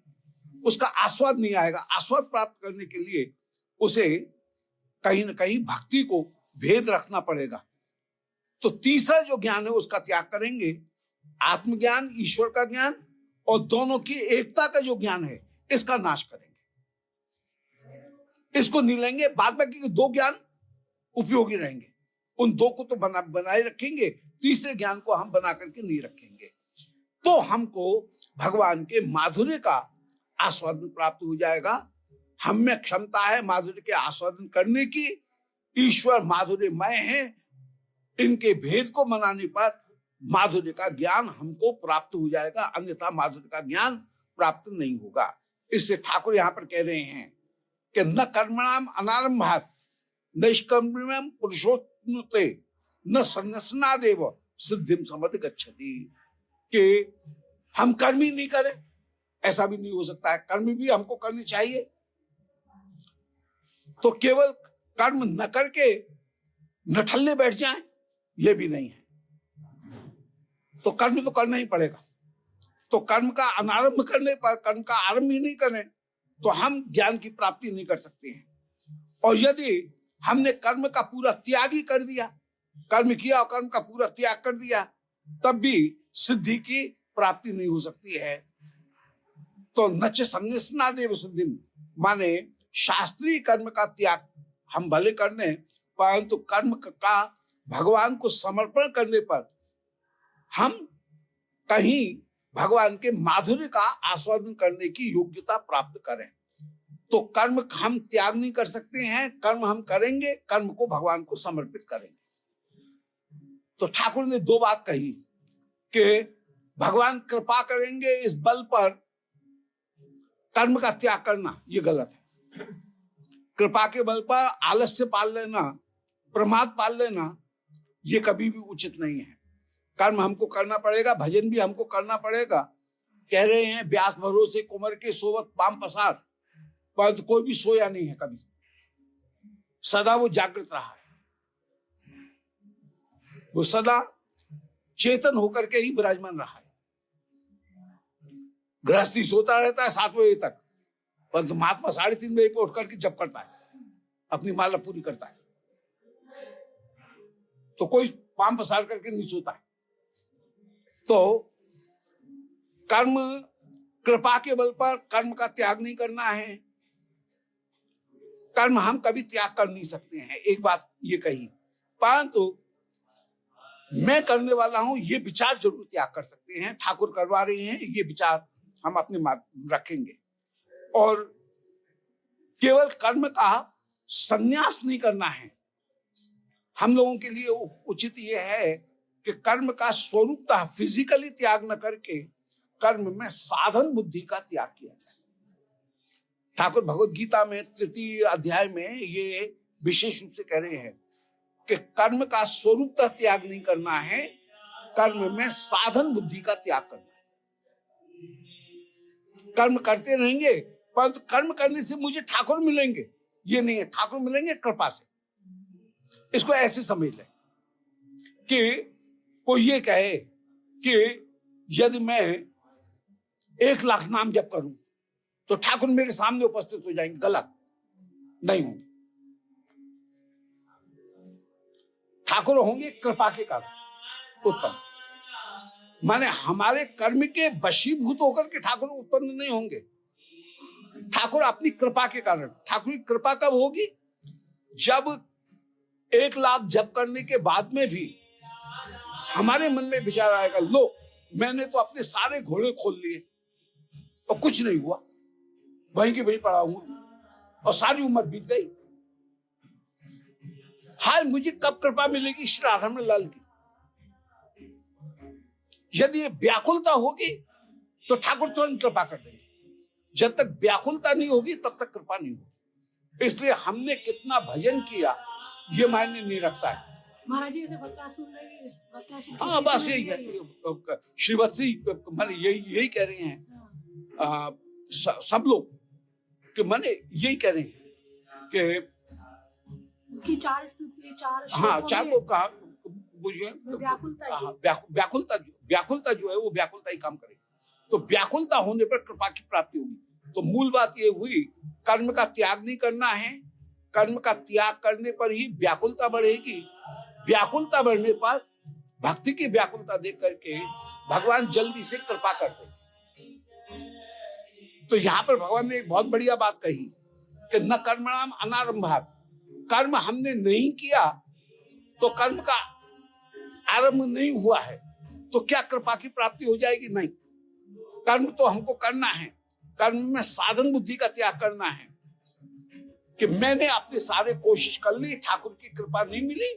उसका आस्वाद नहीं आएगा। आस्वाद प्राप्त करने के लिए उसे कहीं ना कहीं भक्ति को भेद रखना पड़ेगा। तो तीसरा जो ज्ञान है उसका त्याग करेंगे, आत्मज्ञान, ईश्वर का ज्ञान और दोनों की एकता का जो ज्ञान है इसका नाश करेंगे, इसको नहीं लेंगे। बाद में क्योंकि दो ज्ञान उपयोगी रहेंगे, उन दो को तो बनाए रखेंगे, तीसरे ज्ञान को हम बना करके नहीं रखेंगे। तो हमको भगवान के माधुर्य का आस्वादन प्राप्त हो जाएगा। हम में क्षमता है माधुर्य के आस्वादन करने की। ईश्वर माधुर्यमय है, इनके भेद को मनाने पर माधुर्य का ज्ञान हमको प्राप्त हो जाएगा, अन्यथा माधुर्य का ज्ञान प्राप्त नहीं होगा। इससे ठाकुर यहाँ पर कह रहे हैं कि न कर्मणाम अनारंभात नैष्कर्म्यम पुरुषोत्नुते न सन्न्यासनादेव सिद्धिम समद गच्छति। कि हम कर्म ही नहीं करें, ऐसा भी नहीं हो सकता है। कर्म भी हमको करनी चाहिए। तो केवल कर्म न करके नठल्ले बैठ जाएं, ये भी नहीं है। तो कर्म तो करना ही पड़ेगा। तो कर्म का अनारंभ करने पर, कर्म का आरंभ ही नहीं करें तो हम ज्ञान की प्राप्ति नहीं कर सकते हैं। और यदि हमने कर्म का पूरा त्याग ही कर दिया, कर्म किया और कर्म का पूरा त्याग कर दिया, तब भी सिद्धि की प्राप्ति नहीं हो सकती है। तो नच सन्न्यासनादेव सिद्धि, माने शास्त्रीय कर्म का त्याग हम भले कर दें, परंतु कर्म का भगवान को समर्पण करने पर हम कहीं भगवान के माधुर्य का आस्वादन करने की योग्यता प्राप्त करें। तो कर्म हम त्याग नहीं कर सकते हैं, कर्म हम करेंगे, कर्म को भगवान को समर्पित करेंगे। तो ठाकुर ने दो बात कही कि भगवान कृपा करेंगे, इस बल पर कर्म का त्याग करना ये गलत है। कृपा के बल पर आलस्य पाल लेना, प्रमाद पाल लेना, ये कभी भी उचित नहीं है। कर्म हमको करना पड़ेगा, भजन भी हमको करना पड़ेगा। कह रहे हैं व्यास भरोसे कुमर के सोवत पाम पसार, परंतु कोई भी सोया नहीं है कभी, सदा वो जागृत रहा है। वो सदा चेतन होकर के ही विराजमान रहा है। गृहस्थी सोता रहता है 7 बजे तक, परंतु महात्मा 3:30 बजे पे उठ करके जप करता है, अपनी माला पूरी करता है। तो कोई पाम पसार करके नहीं सोता है। तो कर्म कृपा के बल पर कर्म का त्याग नहीं करना है। कर्म हम कभी त्याग कर नहीं सकते हैं, एक बात ये कही। परंतु मैं करने वाला हूं ये विचार जरूर त्याग कर सकते हैं। ठाकुर करवा रहे हैं, ये विचार हम अपने रखेंगे। और केवल कर्म का संन्यास नहीं करना है। हम लोगों के लिए उचित ये है कि कर्म का स्वरूपता फिजिकली त्याग न करके कर्म में साधन बुद्धि का त्याग किया जाए। ठाकुर भगवत गीता में 3 अध्याय में ये विशेष रूप से कह रहे हैं कि कर्म का स्वरूपता त्याग नहीं करना है, कर्म में साधन बुद्धि का त्याग करना है। कर्म करते रहेंगे, परंतु कर्म करने से मुझे ठाकुर मिलेंगे, ये नहीं है। ठाकुर मिलेंगे कृपा से। इसको ऐसे समझ लें कि कोई ये कहे कि यदि मैं 1 लाख नाम जप करूं तो ठाकुर मेरे सामने उपस्थित हो जाएंगे। गलत, नहीं होंगे। ठाकुर होंगे कृपा के कारण उत्पन्न, माने हमारे कर्म के वशीभूत होकर के ठाकुर उत्पन्न नहीं होंगे। ठाकुर अपनी कृपा के कारण। ठाकुर की कृपा कब होगी? जब 1 लाख जप करने के बाद में भी हमारे मन में विचार आएगा, लो मैंने तो अपने सारे घोड़े खोल लिए और कुछ नहीं हुआ, वहीं की वहीं पड़ा हूँ और सारी उम्र बीत गई। हाय मुझे कब कृपा मिलेगी श्री राधा लाल की? यदि ये व्याकुलता होगी तो ठाकुर तुरंत कृपा कर देंगे। जब तक व्याकुलता नहीं होगी तब तक कृपा नहीं होगी। इसलिए हमने कितना भजन किया ये मायने नहीं रखता है। महाराज जी ऐसे बत्तासुर में भी हाँ बस यही है, श्रीवत्सी माने यही कह रहे हैं सब लोग कि माने यही कह रहे हैं कि चार स्तुति चार हाँ चार को कहा व्याकुलता जो है वो व्याकुलता ही काम करे। तो व्याकुलता होने पर कृपा की प्राप्ति होगी। तो मूल बात ये हुई कर्म का त्याग नहीं करना है, कर्म का त्याग करने पर ही व्याकुलता बढ़ेगी। व्याकुलता बढ़ने पर भक्ति की व्याकुलता देख करके भगवान जल्दी से कृपा करते। तो यहाँ पर भगवान ने एक बहुत बढ़िया बात कही कि न कर्मणाम अनारंभात, कर्म हमने नहीं किया तो कर्म का आरंभ नहीं हुआ है तो क्या कृपा की प्राप्ति हो जाएगी? नहीं, कर्म तो हमको करना है। कर्म में साधन बुद्धि का त्याग करना है कि मैंने अपने सारे कोशिश कर ली, ठाकुर की कृपा नहीं मिली,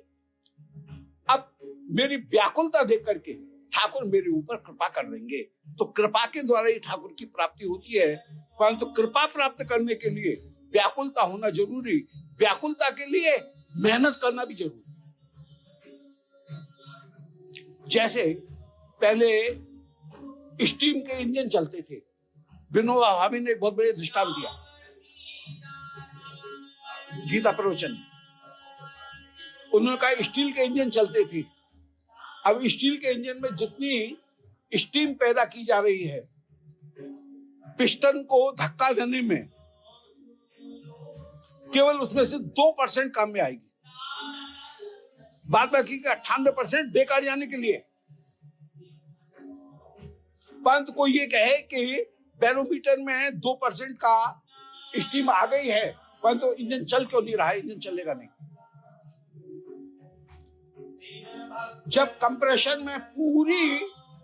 अब मेरी व्याकुलता देख करके ठाकुर मेरे ऊपर कृपा कर देंगे। तो कृपा के द्वारा ही ठाकुर की प्राप्ति होती है। परंतु कृपा प्राप्त करने के लिए व्याकुलता होना जरूरी, व्याकुलता के लिए मेहनत करना भी जरूरी। जैसे पहले स्टीम के इंजन चलते थे, विनोबा भावे ने एक बहुत बड़े दृष्टांत दिया गीता प्रवचन। उन्होंने कहा स्टील के इंजन चलते थे, अब स्टील के इंजन में जितनी स्टीम पैदा की जा रही है, पिस्टन को धक्का देने में केवल उसमें से 2% काम में आएगी, बाद बाकी का 98% बेकार जाने के लिए। परंतु कोई ये कहे कि बैरोमीटर में 2% का स्टीम आ गई है, परंतु इंजन चल क्यों नहीं रहा है? इंजन चलेगा नहीं। जब कंप्रेशन में पूरी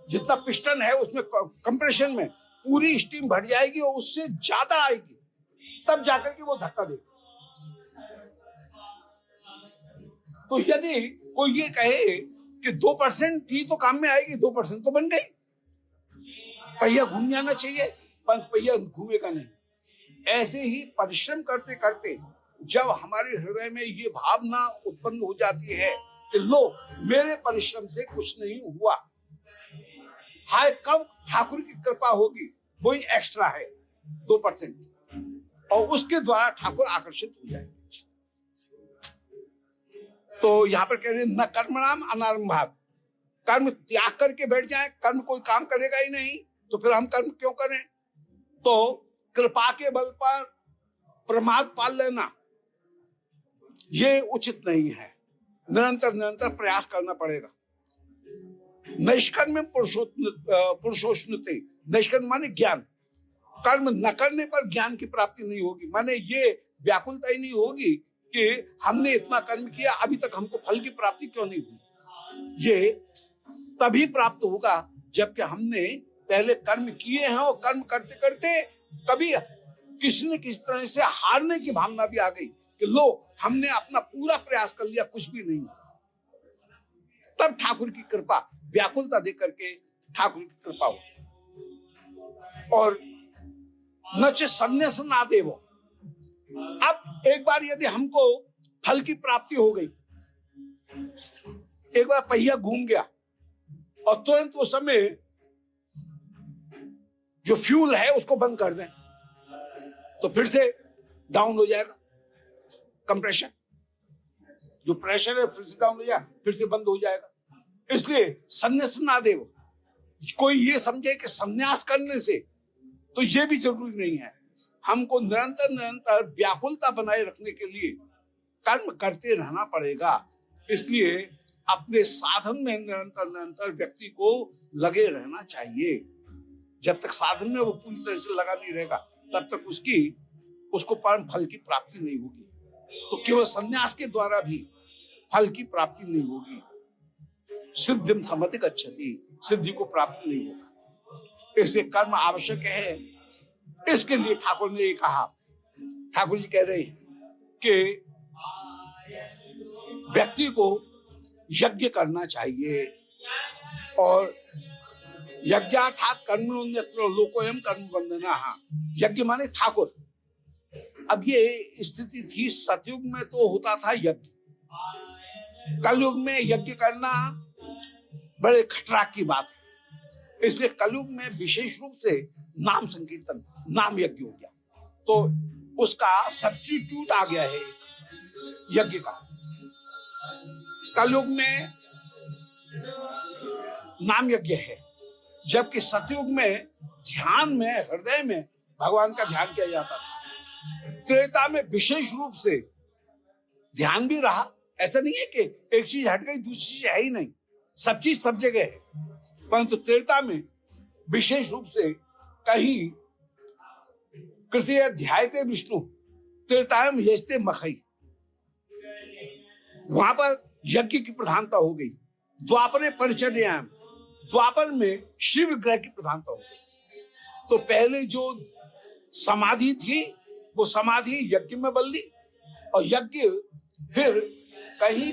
जितना पिस्टन है उसमें कंप्रेशन में पूरी स्टीम भर जाएगी और उससे ज्यादा आएगी, तब जाकर के वो धक्का देगा। तो यदि कोई ये कहे कि 2% ही तो काम में आएगी, 2% तो बन गई, पहिया घूम जाना चाहिए, पर पहिया घूमेगा नहीं। ऐसे ही परिश्रम करते करते जब हमारे हृदय में ये भावना उत्पन्न हो जाती है कि लो मेरे परिश्रम से कुछ नहीं हुआ, हाय कब ठाकुर की कृपा होगी, वही एक्स्ट्रा है 2%, और उसके द्वारा ठाकुर आकर्षित हो जाएंगे। तो यहाँ पर कह रहे हैं न कर्मणाम अनारंभात, कर्म त्याग करके बैठ जाए, कर्म कोई काम करेगा ही नहीं तो फिर हम कर्म क्यों करें? तो कृपा के बल पर प्रमाद पाल लेना ये उचित नहीं है। निरंतर प्रयास करना पड़ेगा। नैष्कर्म पुरुषोष्णुते, नैष्कर्म माने ज्ञान, कर्म न करने पर ज्ञान की प्राप्ति नहीं होगी। माने ये व्याकुलता ही नहीं होगी कि हमने इतना कर्म किया अभी तक हमको फल की प्राप्ति क्यों नहीं हुई। ये तभी प्राप्त होगा जबकि हमने पहले कर्म किए हैं और कर्म करते करते कभी किसी न किसी तरह से हारने की भावना भी आ गई कि लो हमने अपना पूरा प्रयास कर लिया, कुछ भी नहीं, तब ठाकुर की कृपा, व्याकुलता दे करके ठाकुर की कृपा हो। और नच संन्यास ना देवो, अब एक बार यदि हमको फल की प्राप्ति हो गई, एक बार पहिया घूम गया और तुरंत उस समय जो फ्यूल है उसको बंद कर दें तो फिर से डाउन हो जाएगा कंप्रेशन, जो प्रेशर है फिर से डाउन हो जाएगा, फिर से बंद हो जाएगा। इसलिए संन्यास ना देव, कोई ये समझे कि संन्यास करने से तो ये भी जरूरी नहीं है। हमको निरंतर व्याकुलता बनाए रखने के लिए कर्म करते रहना पड़ेगा। इसलिए अपने साधन में निरंतर व्यक्ति को लगे रहना चाहिए। जब तक साधन में वो पूरी तरह से लगा नहीं रहेगा तब तक उसको परम फल की प्राप्ति नहीं होगी। तो केवल संन्यास के द्वारा भी फल की प्राप्ति नहीं होगी। सिद्धिम समति गच्छति, सिद्धि को प्राप्त नहीं होगा। इसलिए कर्म आवश्यक है इसके लिए ठाकुर ने ये कहा, ठाकुर जी कह रहे हैं कि व्यक्ति को यज्ञ करना चाहिए, और यज्ञार्थात कर्मण्यत्र लोकोयम कर्म बंधना। यज्ञ माने ठाकुर। अब ये स्थिति थी सतयुग में तो होता था यज्ञ, कलयुग में यज्ञ करना बड़े खतरा की बात है, इसलिए कलयुग में विशेष रूप से नाम संकीर्तन, नाम यज्ञ हो गया, तो उसका सब्स्टिट्यूट आ गया है यज्ञ का। कलयुग में नाम यज्ञ है, जबकि सतयुग में ध्यान में, हृदय में भगवान का ध्यान किया जाता था। त्रेता में विशेष रूप से ध्यान भी रहा, ऐसा नहीं है कि एक चीज हट गई दूसरी चीज है ही नहीं, सब चीज सब जगह है, परंतु त्रेता में विशेष रूप से कहीं कृषि ध्यायते विष्णु त्रेतायम यजते मखई, वहां पर यज्ञ की प्रधानता हो गई। द्वापर परिचर्याम, द्वापर में शिव विग्रह की प्रधानता हो गई। तो पहले जो समाधि थी वो समाधि यज्ञ में बदली, और यज्ञ फिर कहीं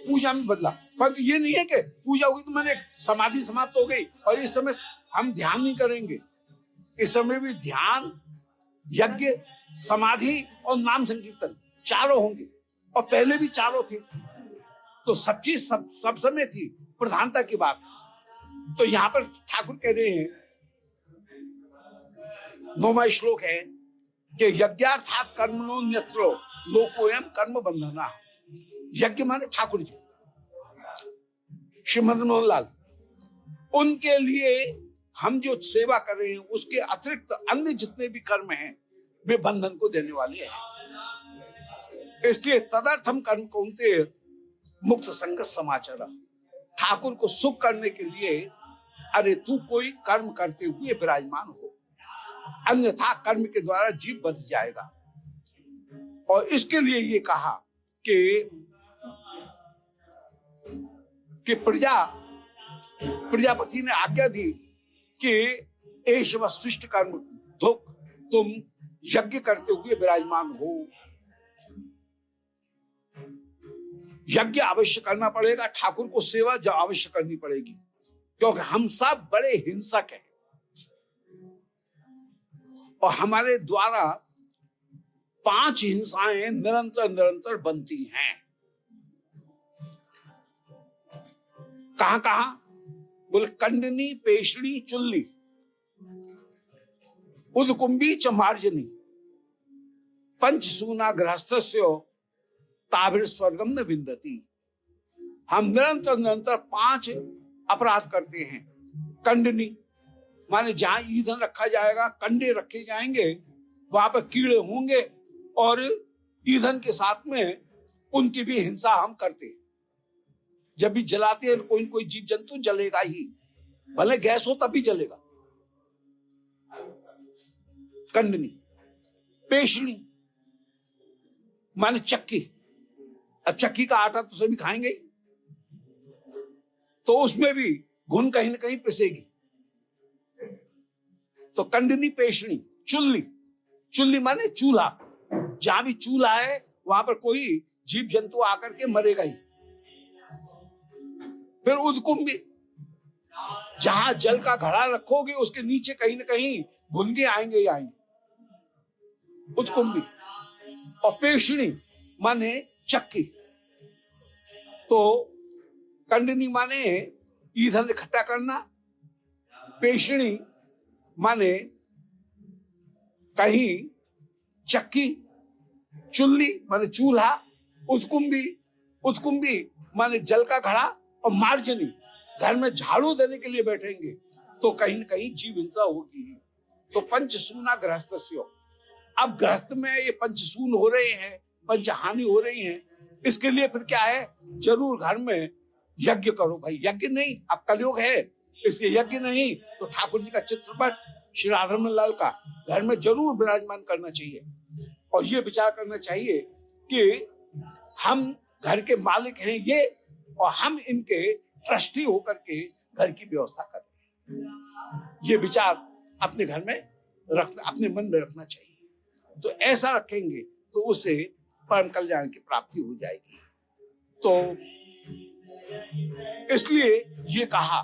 पूजा में बदला। पर ये नहीं है कि पूजा होगी तो मैंने समाधि समाप्त हो गई और इस समय हम ध्यान नहीं करेंगे। इस समय भी ध्यान, यज्ञ, समाधि और नाम संकीर्तन चारों होंगे, और पहले भी चारों थे, तो सब चीज सब समय थी, प्रधानता की बात है। तो यहाँ पर ठाकुर कह रहे हैं, 9वां श्लोक है कि यज्ञार्थात कर्मण्यत्र लोकोयम कर्म बंधना। यज्ञ माने ठाकुर जी, श्री मदन मोहन लाल, उनके लिए हम जो सेवा कर रहे हैं उसके अतिरिक्त अन्य जितने भी कर्म हैं वे बंधन को देने वाले हैं। इसलिए तदर्थम कर्म कौन्तेय मुक्त संग समाचार। ठाकुर को सुख करने के लिए अरे तू कोई कर्म करते हुए विराजमान हो, अन्यथा कर्म के द्वारा जीव बच जाएगा। और इसके लिए ये कहा कि प्रजापति ने आज्ञा दी कि एष वशिष्ठ कर्म धुक, तुम यज्ञ करते हुए विराजमान हो। यज्ञ अवश्य करना पड़ेगा, ठाकुर को सेवा जो अवश्य करनी पड़ेगी, क्योंकि हम सब बड़े हिंसक हैं और हमारे द्वारा 5 हिंसाएं निरंतर बनती हैं। कहां कहां? बोले कंडनी, पेशणी, चुल्ली, उदकुंभी च मार्जनी, पंचसूना गृहस्थस्यो ताभिर स्वर्गम न विंदति। हम निरंतर 5 अपराध करते हैं। कंडनी माने जहां ईंधन रखा जाएगा, कंडे रखे जाएंगे, वहां पर कीड़े होंगे और ईंधन के साथ में उनकी भी हिंसा हम करते हैं। जब भी जलाते हैं कोई कोई जीव जंतु जलेगा ही, भले गैस हो तब भी जलेगा। कंडनी। पेशणी माने चक्की। अब चक्की का आटा तो सभी खाएंगे ही, तो उसमें भी घुन कहीं ना कहीं पिसेगी। तो कंडनी, पेशणी। चुल्ली, चुल्ली माने चूल्हा। जहां भी चूल्हा है वहां पर कोई जीव जंतु आकर के मरेगा ही। फिर उदकुंभी, जहां जल का घड़ा रखोगे उसके नीचे कहीं ना कहीं भुनगे आएंगे ही आएंगे, उदकुंभी। और पेशणी माने चक्की। तो कंडनी माने ईंधन इकट्ठा करना, पेशणी माने कहीं चक्की, चुल्ली माने चूल्हा, उदकुंभी माने जल का घड़ा, और मार्जनी घर में झाड़ू देने के लिए बैठेंगे तो कहीं न कहीं जीव हिंसा होगी। तो पंचसूना गृहस्थस्यो। अब गृहस्थ में ये पंचसून हो रहे हैं, पंचहानि हो रही हैं, इसके लिए फिर क्या है, जरूर घर में यज्ञ करो भाई। यज्ञ नहीं, अब कलयुग है इसलिए यज्ञ नहीं, तो ठाकुर जी का चित्रपट श्री राधारमण लाल का घर में जरूर विराजमान करना चाहिए। और ये विचार करना चाहिए कि हम घर के मालिक हैं ये, और हम इनके ट्रस्टी होकर के घर की व्यवस्था करें। ये विचार अपने घर में अपने मन में रखना चाहिए। तो ऐसा रखेंगे तो उससे परम कल्याण की प्राप्ति हो जाएगी। तो इसलिए ये कहा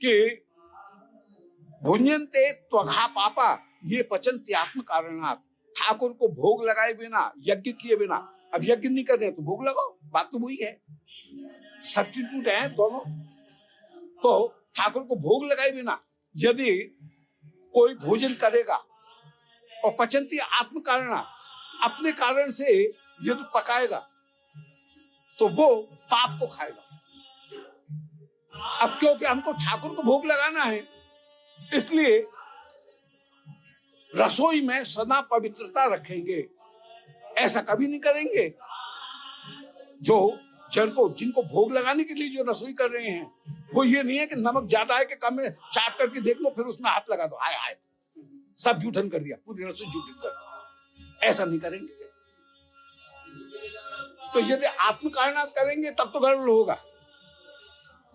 कि भुंजन्ते त्वघा पापा ये पचन्ति आत्म कारणात्, ठाकुर को भोग लगाए बिना, यज्ञ किए बिना, अब यज्ञ नहीं कर रहे तो भोग लगाओ, बात तो वही है, सब्स्टिट्यूट है दोनों। तो ठाकुर को भोग लगाए बिना यदि कोई भोजन करेगा और पचन्ति आत्म कारणा, अपने कारण से यदि पकाएगा तो वो पाप को खाएगा। अब क्योंकि हमको ठाकुर को भोग लगाना है, इसलिए रसोई में सदा पवित्रता रखेंगे, ऐसा कभी नहीं करेंगे। जो जिनको भोग लगाने के लिए जो रसोई कर रहे हैं, वो ये नहीं है कि नमक ज्यादा है कि कम है, चाट करके देख लो फिर उसमें हाथ लगा दो, हाय हाय सब जूठन कर दिया, पूरी रसोई जूठन कर दी, ऐसा नहीं करेंगे। तो यदि आत्म कारणात् करेंगे तब तो गड़बड़ होगा।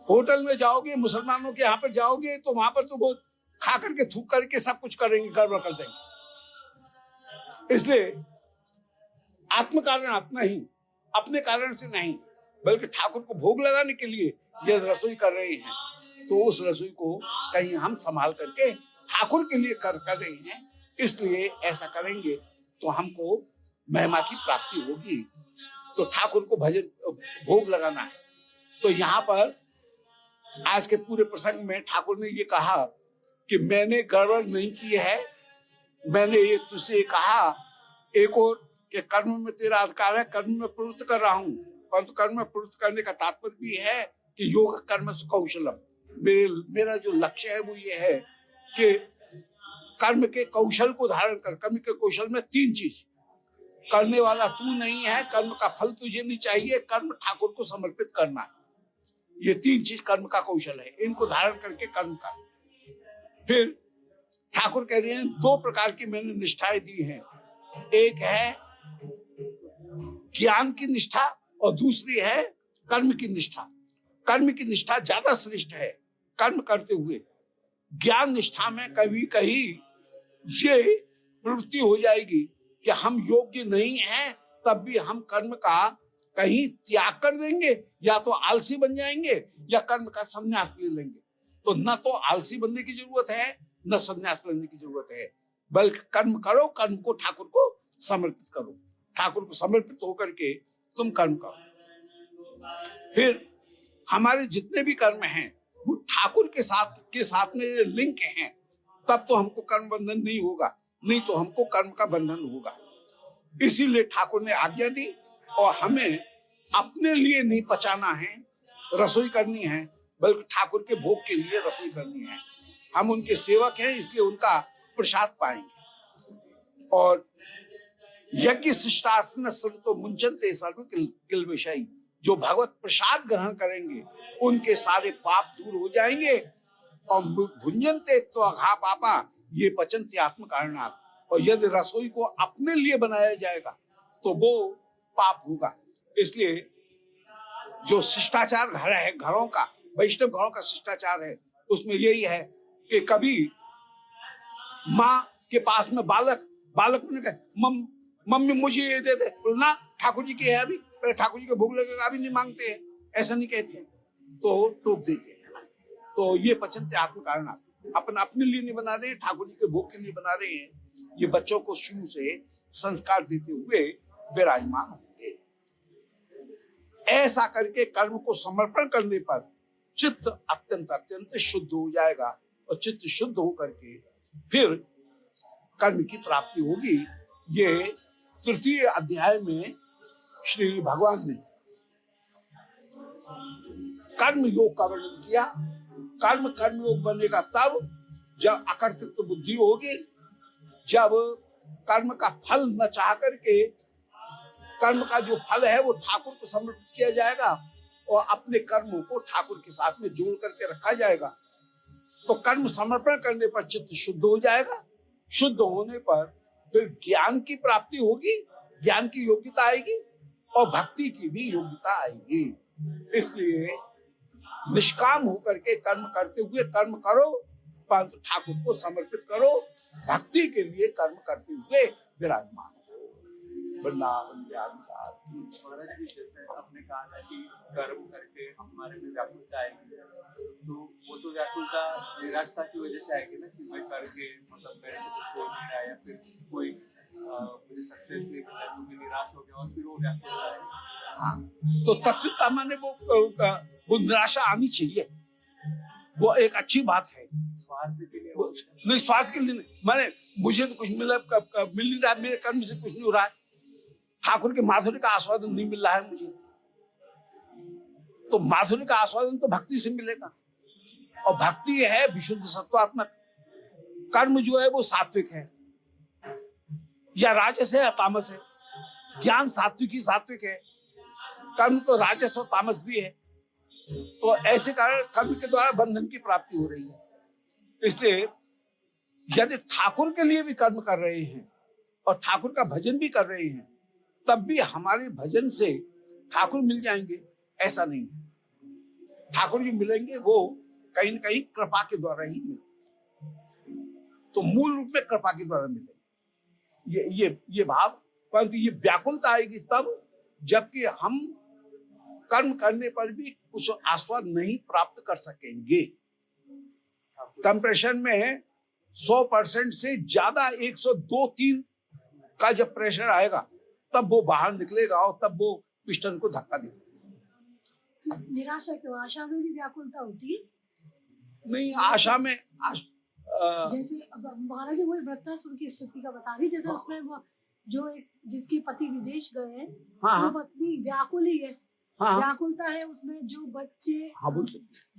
होटल में जाओगे, मुसलमानों के यहाँ पर जाओगे तो वहां पर तो वो खा करके थूक करके सब कुछ करेंगे, गड़बड़ कर देंगे। इसलिए आत्म कारणात् नहीं, अपने कारण से नहीं, बल्कि ठाकुर को भोग लगाने के लिए ये रसोई कर रहे हैं, तो उस रसोई को कहीं हम संभाल करके ठाकुर के लिए कर रहे हैं, इसलिए ऐसा करेंगे तो हमको महिमा की प्राप्ति होगी। तो ठाकुर को भजन भोग लगाना है। तो यहाँ पर आज के पूरे प्रसंग में ठाकुर ने ये कहा कि मैंने गड़बड़ नहीं की है, मैंने ये तुझसे कहा एक और कि कर्म में तेरा अधिकार है, कर्म में प्रवृत्त कर रहा हूं, परंतु कर्म में प्रवृत्त करने का तात्पर्य भी है कि योग कर्म कौशलम, मेरा जो लक्ष्य है वो ये है कि कर्म के कौशल को धारण कर। कर्म के कौशल में तीन चीज, करने वाला तू नहीं है, कर्म का फल तुझे नहीं चाहिए, कर्म ठाकुर को समर्पित करना है, ये तीन चीज कर्म का कौशल है, इनको धारण करके कर्म का। फिर ठाकुर कह रहे हैं दो प्रकार की मैंने निष्ठाएं दी हैं, एक है ज्ञान की निष्ठा और दूसरी है कर्म की निष्ठा। कर्म की निष्ठा ज्यादा श्रेष्ठ है कर्म करते हुए। ज्ञान निष्ठा में कभी कहीं ये प्रवृत्ति हो जाएगी कि हम योग्य नहीं हैं, तब भी हम कर्म का कहीं त्याग कर देंगे, या तो आलसी बन जाएंगे या कर्म का संन्यास ले लेंगे। तो न तो आलसी बनने की जरूरत है न संन्यास लेने की जरूरत है, बल्कि कर्म करो, कर्म को ठाकुर को समर्पित करो, ठाकुर को समर्पित होकर के तुम कर्म करो। फिर हमारे जितने भी कर्म हैं वो ठाकुर के साथ में लिंक हैं, तब तो हमको कर्म बंधन नहीं होगा, नहीं तो हमको कर्म का बंधन होगा। इसीलिए ठाकुर ने आज्ञा दी और हमें अपने लिए नहीं पचाना है, रसोई करनी है, बल्कि ठाकुर के भोग के लिए रसोई करनी है। हम उनके सेवक हैं, इसलिए उनका प्रसाद पाएंगे। और यज्ञ शिष्टासन संतो मुंचन्ते सर्व किल विषयी, जो भगवत प्रसाद ग्रहण करेंगे उनके सारे पाप दूर हो जाएंगे। और भुंजन्ते त्वघा पापा ये पचन्ति आत्म कारणात्, और यदि रसोई को अपने लिए बनाया जाएगा तो वो पाप होगा। इसलिए जो शिष्टाचार घर है, घरों का, वैष्णव घरों का शिष्टाचार है, उसमें यही है कि कभी माँ के पास में बालक ने कहा मम्मी मुझे ये दे दे, ना ठाकुर जी के है अभी, ठाकुर जी के भोग लगेगा, अभी नहीं मांगते हैं, ऐसा नहीं कहते हैं, तो टोक देते हैं। तो ये पचन्ते आत्म कारणात्, अपने लिए नहीं बना रहे हैं, ठाकुर जी के भोग के लिए बना रहे हैं। ये बच्चों को शुरू से संस्कार देते हुए विराजमान होंगे। ऐसा करके कर्म को समर्पण करने पर चित्त अत्यंत शुद्ध हो जाएगा, और चित्त शुद्ध होकर के फिर कर्म की प्राप्ति होगी। ये तृतीय अध्याय में श्री भगवान ने कर्म योग का वर्णन किया। कर्म योग बनेगा तब जब अकर्तृत्व बुद्धि होगी, जब कर्म का फल न चाह करके कर्म का जो फल है वो ठाकुर को समर्पित किया जाएगा, और अपने कर्मों को ठाकुर के साथ में जोड़ करके रखा जाएगा। तो कर्म समर्पण करने पर चित्त शुद्ध हो जाएगा, शुद्ध होने पर फिर ज्ञान की प्राप्ति होगी, ज्ञान की योग्यता आएगी और भक्ति की भी योग्यता आएगी। इसलिए निष्काम होकर के कर्म करते हुए कर्म करो, परंतु ठाकुर को समर्पित करो, भक्ति के लिए कर्म करते हुए विराजमान हो। वृंदावन बिहारी लाल की। महाराज जी जैसे आपने कहा था कि कर्म करके हमारे में व्याकुलता आएगी, तो वो तो व्याकुलता निराशा की वजह से आएगी ना, कि मैं करके मतलब मेरे से कुछ हो नहीं रहा है, या फिर कोई मुझे सक्सेस नहीं मिला तो मैं निराश हो गया और फिर वो व्याकुलता आएगी। हाँ, तो तत्वता माने वो निराशा आनी चाहिए, वो एक अच्छी बात है। स्वार्थ के लिए नहीं, स्वार्थ के लिए नहीं, माने मुझे तो कुछ मिल नहीं रहा, मेरे कर्म से कुछ नहीं हो रहा है, ठाकुर के माधुर्य का आस्वादन नहीं मिल रहा है मुझे, तो माधुर्य का आस्वादन तो भक्ति से मिलेगा, और भक्ति है विशुद्ध सत्वात्मक, कर्म जो है वो सात्विक है, या राजस है या तामस है। ज्ञान सात्विक ही सात्विक है, कर्म तो राजस और तामस भी है। तो ऐसे कारण कर्म के द्वारा बंधन की प्राप्ति हो रही है। इसलिए यदि ठाकुर के लिए भी कर्म कर रहे हैं और ठाकुर का भजन भी कर रहे हैं, तब भी हमारे भजन से ठाकुर मिल जाएंगे ऐसा नहीं है। ठाकुर जो मिलेंगे वो कहीं न कहीं कृपा के द्वारा ही मिलेंगे, तो मूल रूप में कृपा के द्वारा मिलेंगे, ये भाव। परंतु ये व्याकुलता आएगी तब जबकि हम कर्म करने पर भी कुछ आस्वाद नहीं प्राप्त कर सकेंगे। कंप्रेशन में 100% से ज्यादा 102-3 का जब प्रेशर आएगा तब वो बाहर निकलेगा और तब वो पिस्टन को धक्का देगा। निराशा क्यों, आशा में भी व्याकुलता होती है? नहीं, आशा में जैसे अब महाराज जी वही वृत्तासुर की स्थिति का बता रही, जैसे उसमें वो जो एक जिसके पति विदेश गए हैं, हाँ, वो पत्नी व्याकुल ही है, हाँ, व्याकुलता है उसमें, जो बच्चे हाँ,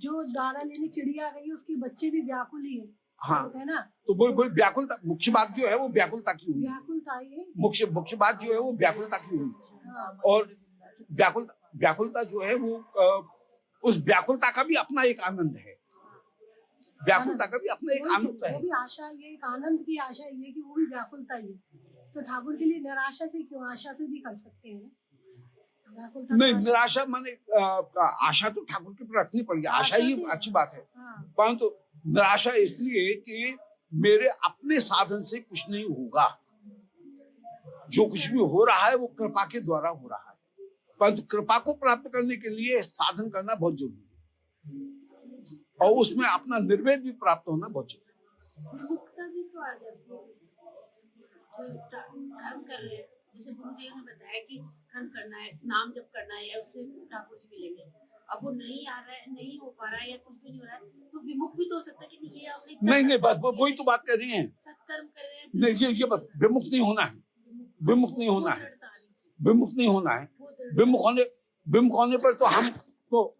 जो दाना लेने चिड़िया गई उसके बच्चे भी व्याकुल ही है, हाँ, है ना। तो वो व्याकुलता, मुख्य बात जो है वो व्याकुलता की हुई, व्याकुलता है, मुख्य बात जो है वो व्याकुलता की हुई। हाँ। और व्याकुलता जो है वो उस व्याकुलता का भी अपना एक आनंद है, व्याकुलता का भी अपना एक आनंद है। वो भी आशा, ये एक आनंद की आशा ये कि वो भी व्याकुलता ही है। तो ठाकुर के लिए निराशा से क्यों, आशा से भी कर सकते हैं ना। व्याकुलता नहीं, निराशा माने आशा तो ठाकुर के ऊपर रखनी पड़ेगी, आशा ही अच्छी बात है। परंतु निराशा इसलिए कि मेरे अपने साधन से कुछ नहीं होगा, जो कुछ भी हो रहा है वो कृपा के द्वारा हो रहा है, परंतु कृपा को प्राप्त करने के लिए साधन करना बहुत जरूरी है, और उसमें अपना निर्वेद भी प्राप्त होना बहुत जरूरी है। मुक्ता भी तो आ जाती है, कर्म कर रहे हैं, जैसे गुरुदेव ने बताया कि कर्म करना है, नाम जप करना है, या उससे ठाकुर जी मिलेंगे। अब वो नहीं आ रहा है, नहीं हो पा रहा है, या कुछ भी नहीं हो रहा है, तो विमुख भी तो हो सकता है कि नहीं, ये आपने नहीं, बस वही तो बात कर रही हैं। सत्कर्म कर रहे हैं, नहीं, ये बात विमुख नहीं होना है, विमुख नहीं होना है, विमुख नहीं होना है। विमुख होने पर तो हम तो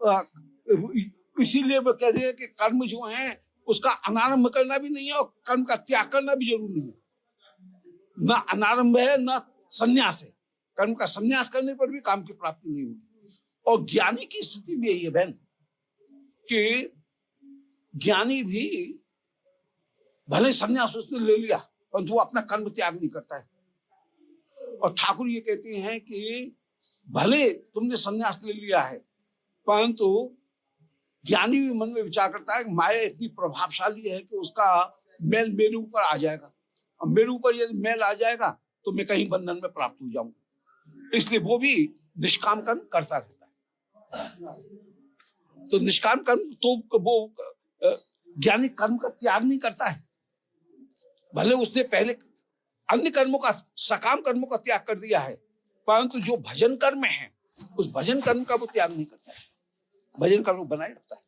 इसीलिए वो कह रहे हैं कि कर्म जो है उसका अनारंभ करना भी नहीं है और कर्म का त्याग करना भी जरूरी नहीं है। ना अनारंभ है ना संन्यास है, कर्म का संन्यास करने पर भी काम की प्राप्ति नहीं होगी। और ज्ञानी की स्थिति भी यही है बहन, कि ज्ञानी भी भले संन्यास उसने ले लिया परंतु वो अपना कर्म त्याग नहीं करता है। और ठाकुर ये कहते हैं कि भले तुमने संन्यास ले लिया है परंतु ज्ञानी भी मन में विचार करता है कि माया इतनी प्रभावशाली है कि उसका मैल मेरे ऊपर आ जाएगा, और मेरे ऊपर यदि मैल आ जाएगा तो मैं कहीं बंधन में प्राप्त हो जाऊंगा, इसलिए वो भी निष्काम कर्म करता रहता है। तो निष्काम कर्म तो वो ज्ञानी कर्म का त्याग नहीं करता है, भले उसने पहले अन्य कर्मों का, सकाम कर्मों का त्याग कर दिया है, परंतु जो भजन कर्म है उस भजन कर्म का वो त्याग नहीं करता है, भजन कर्म बनाए रखता है।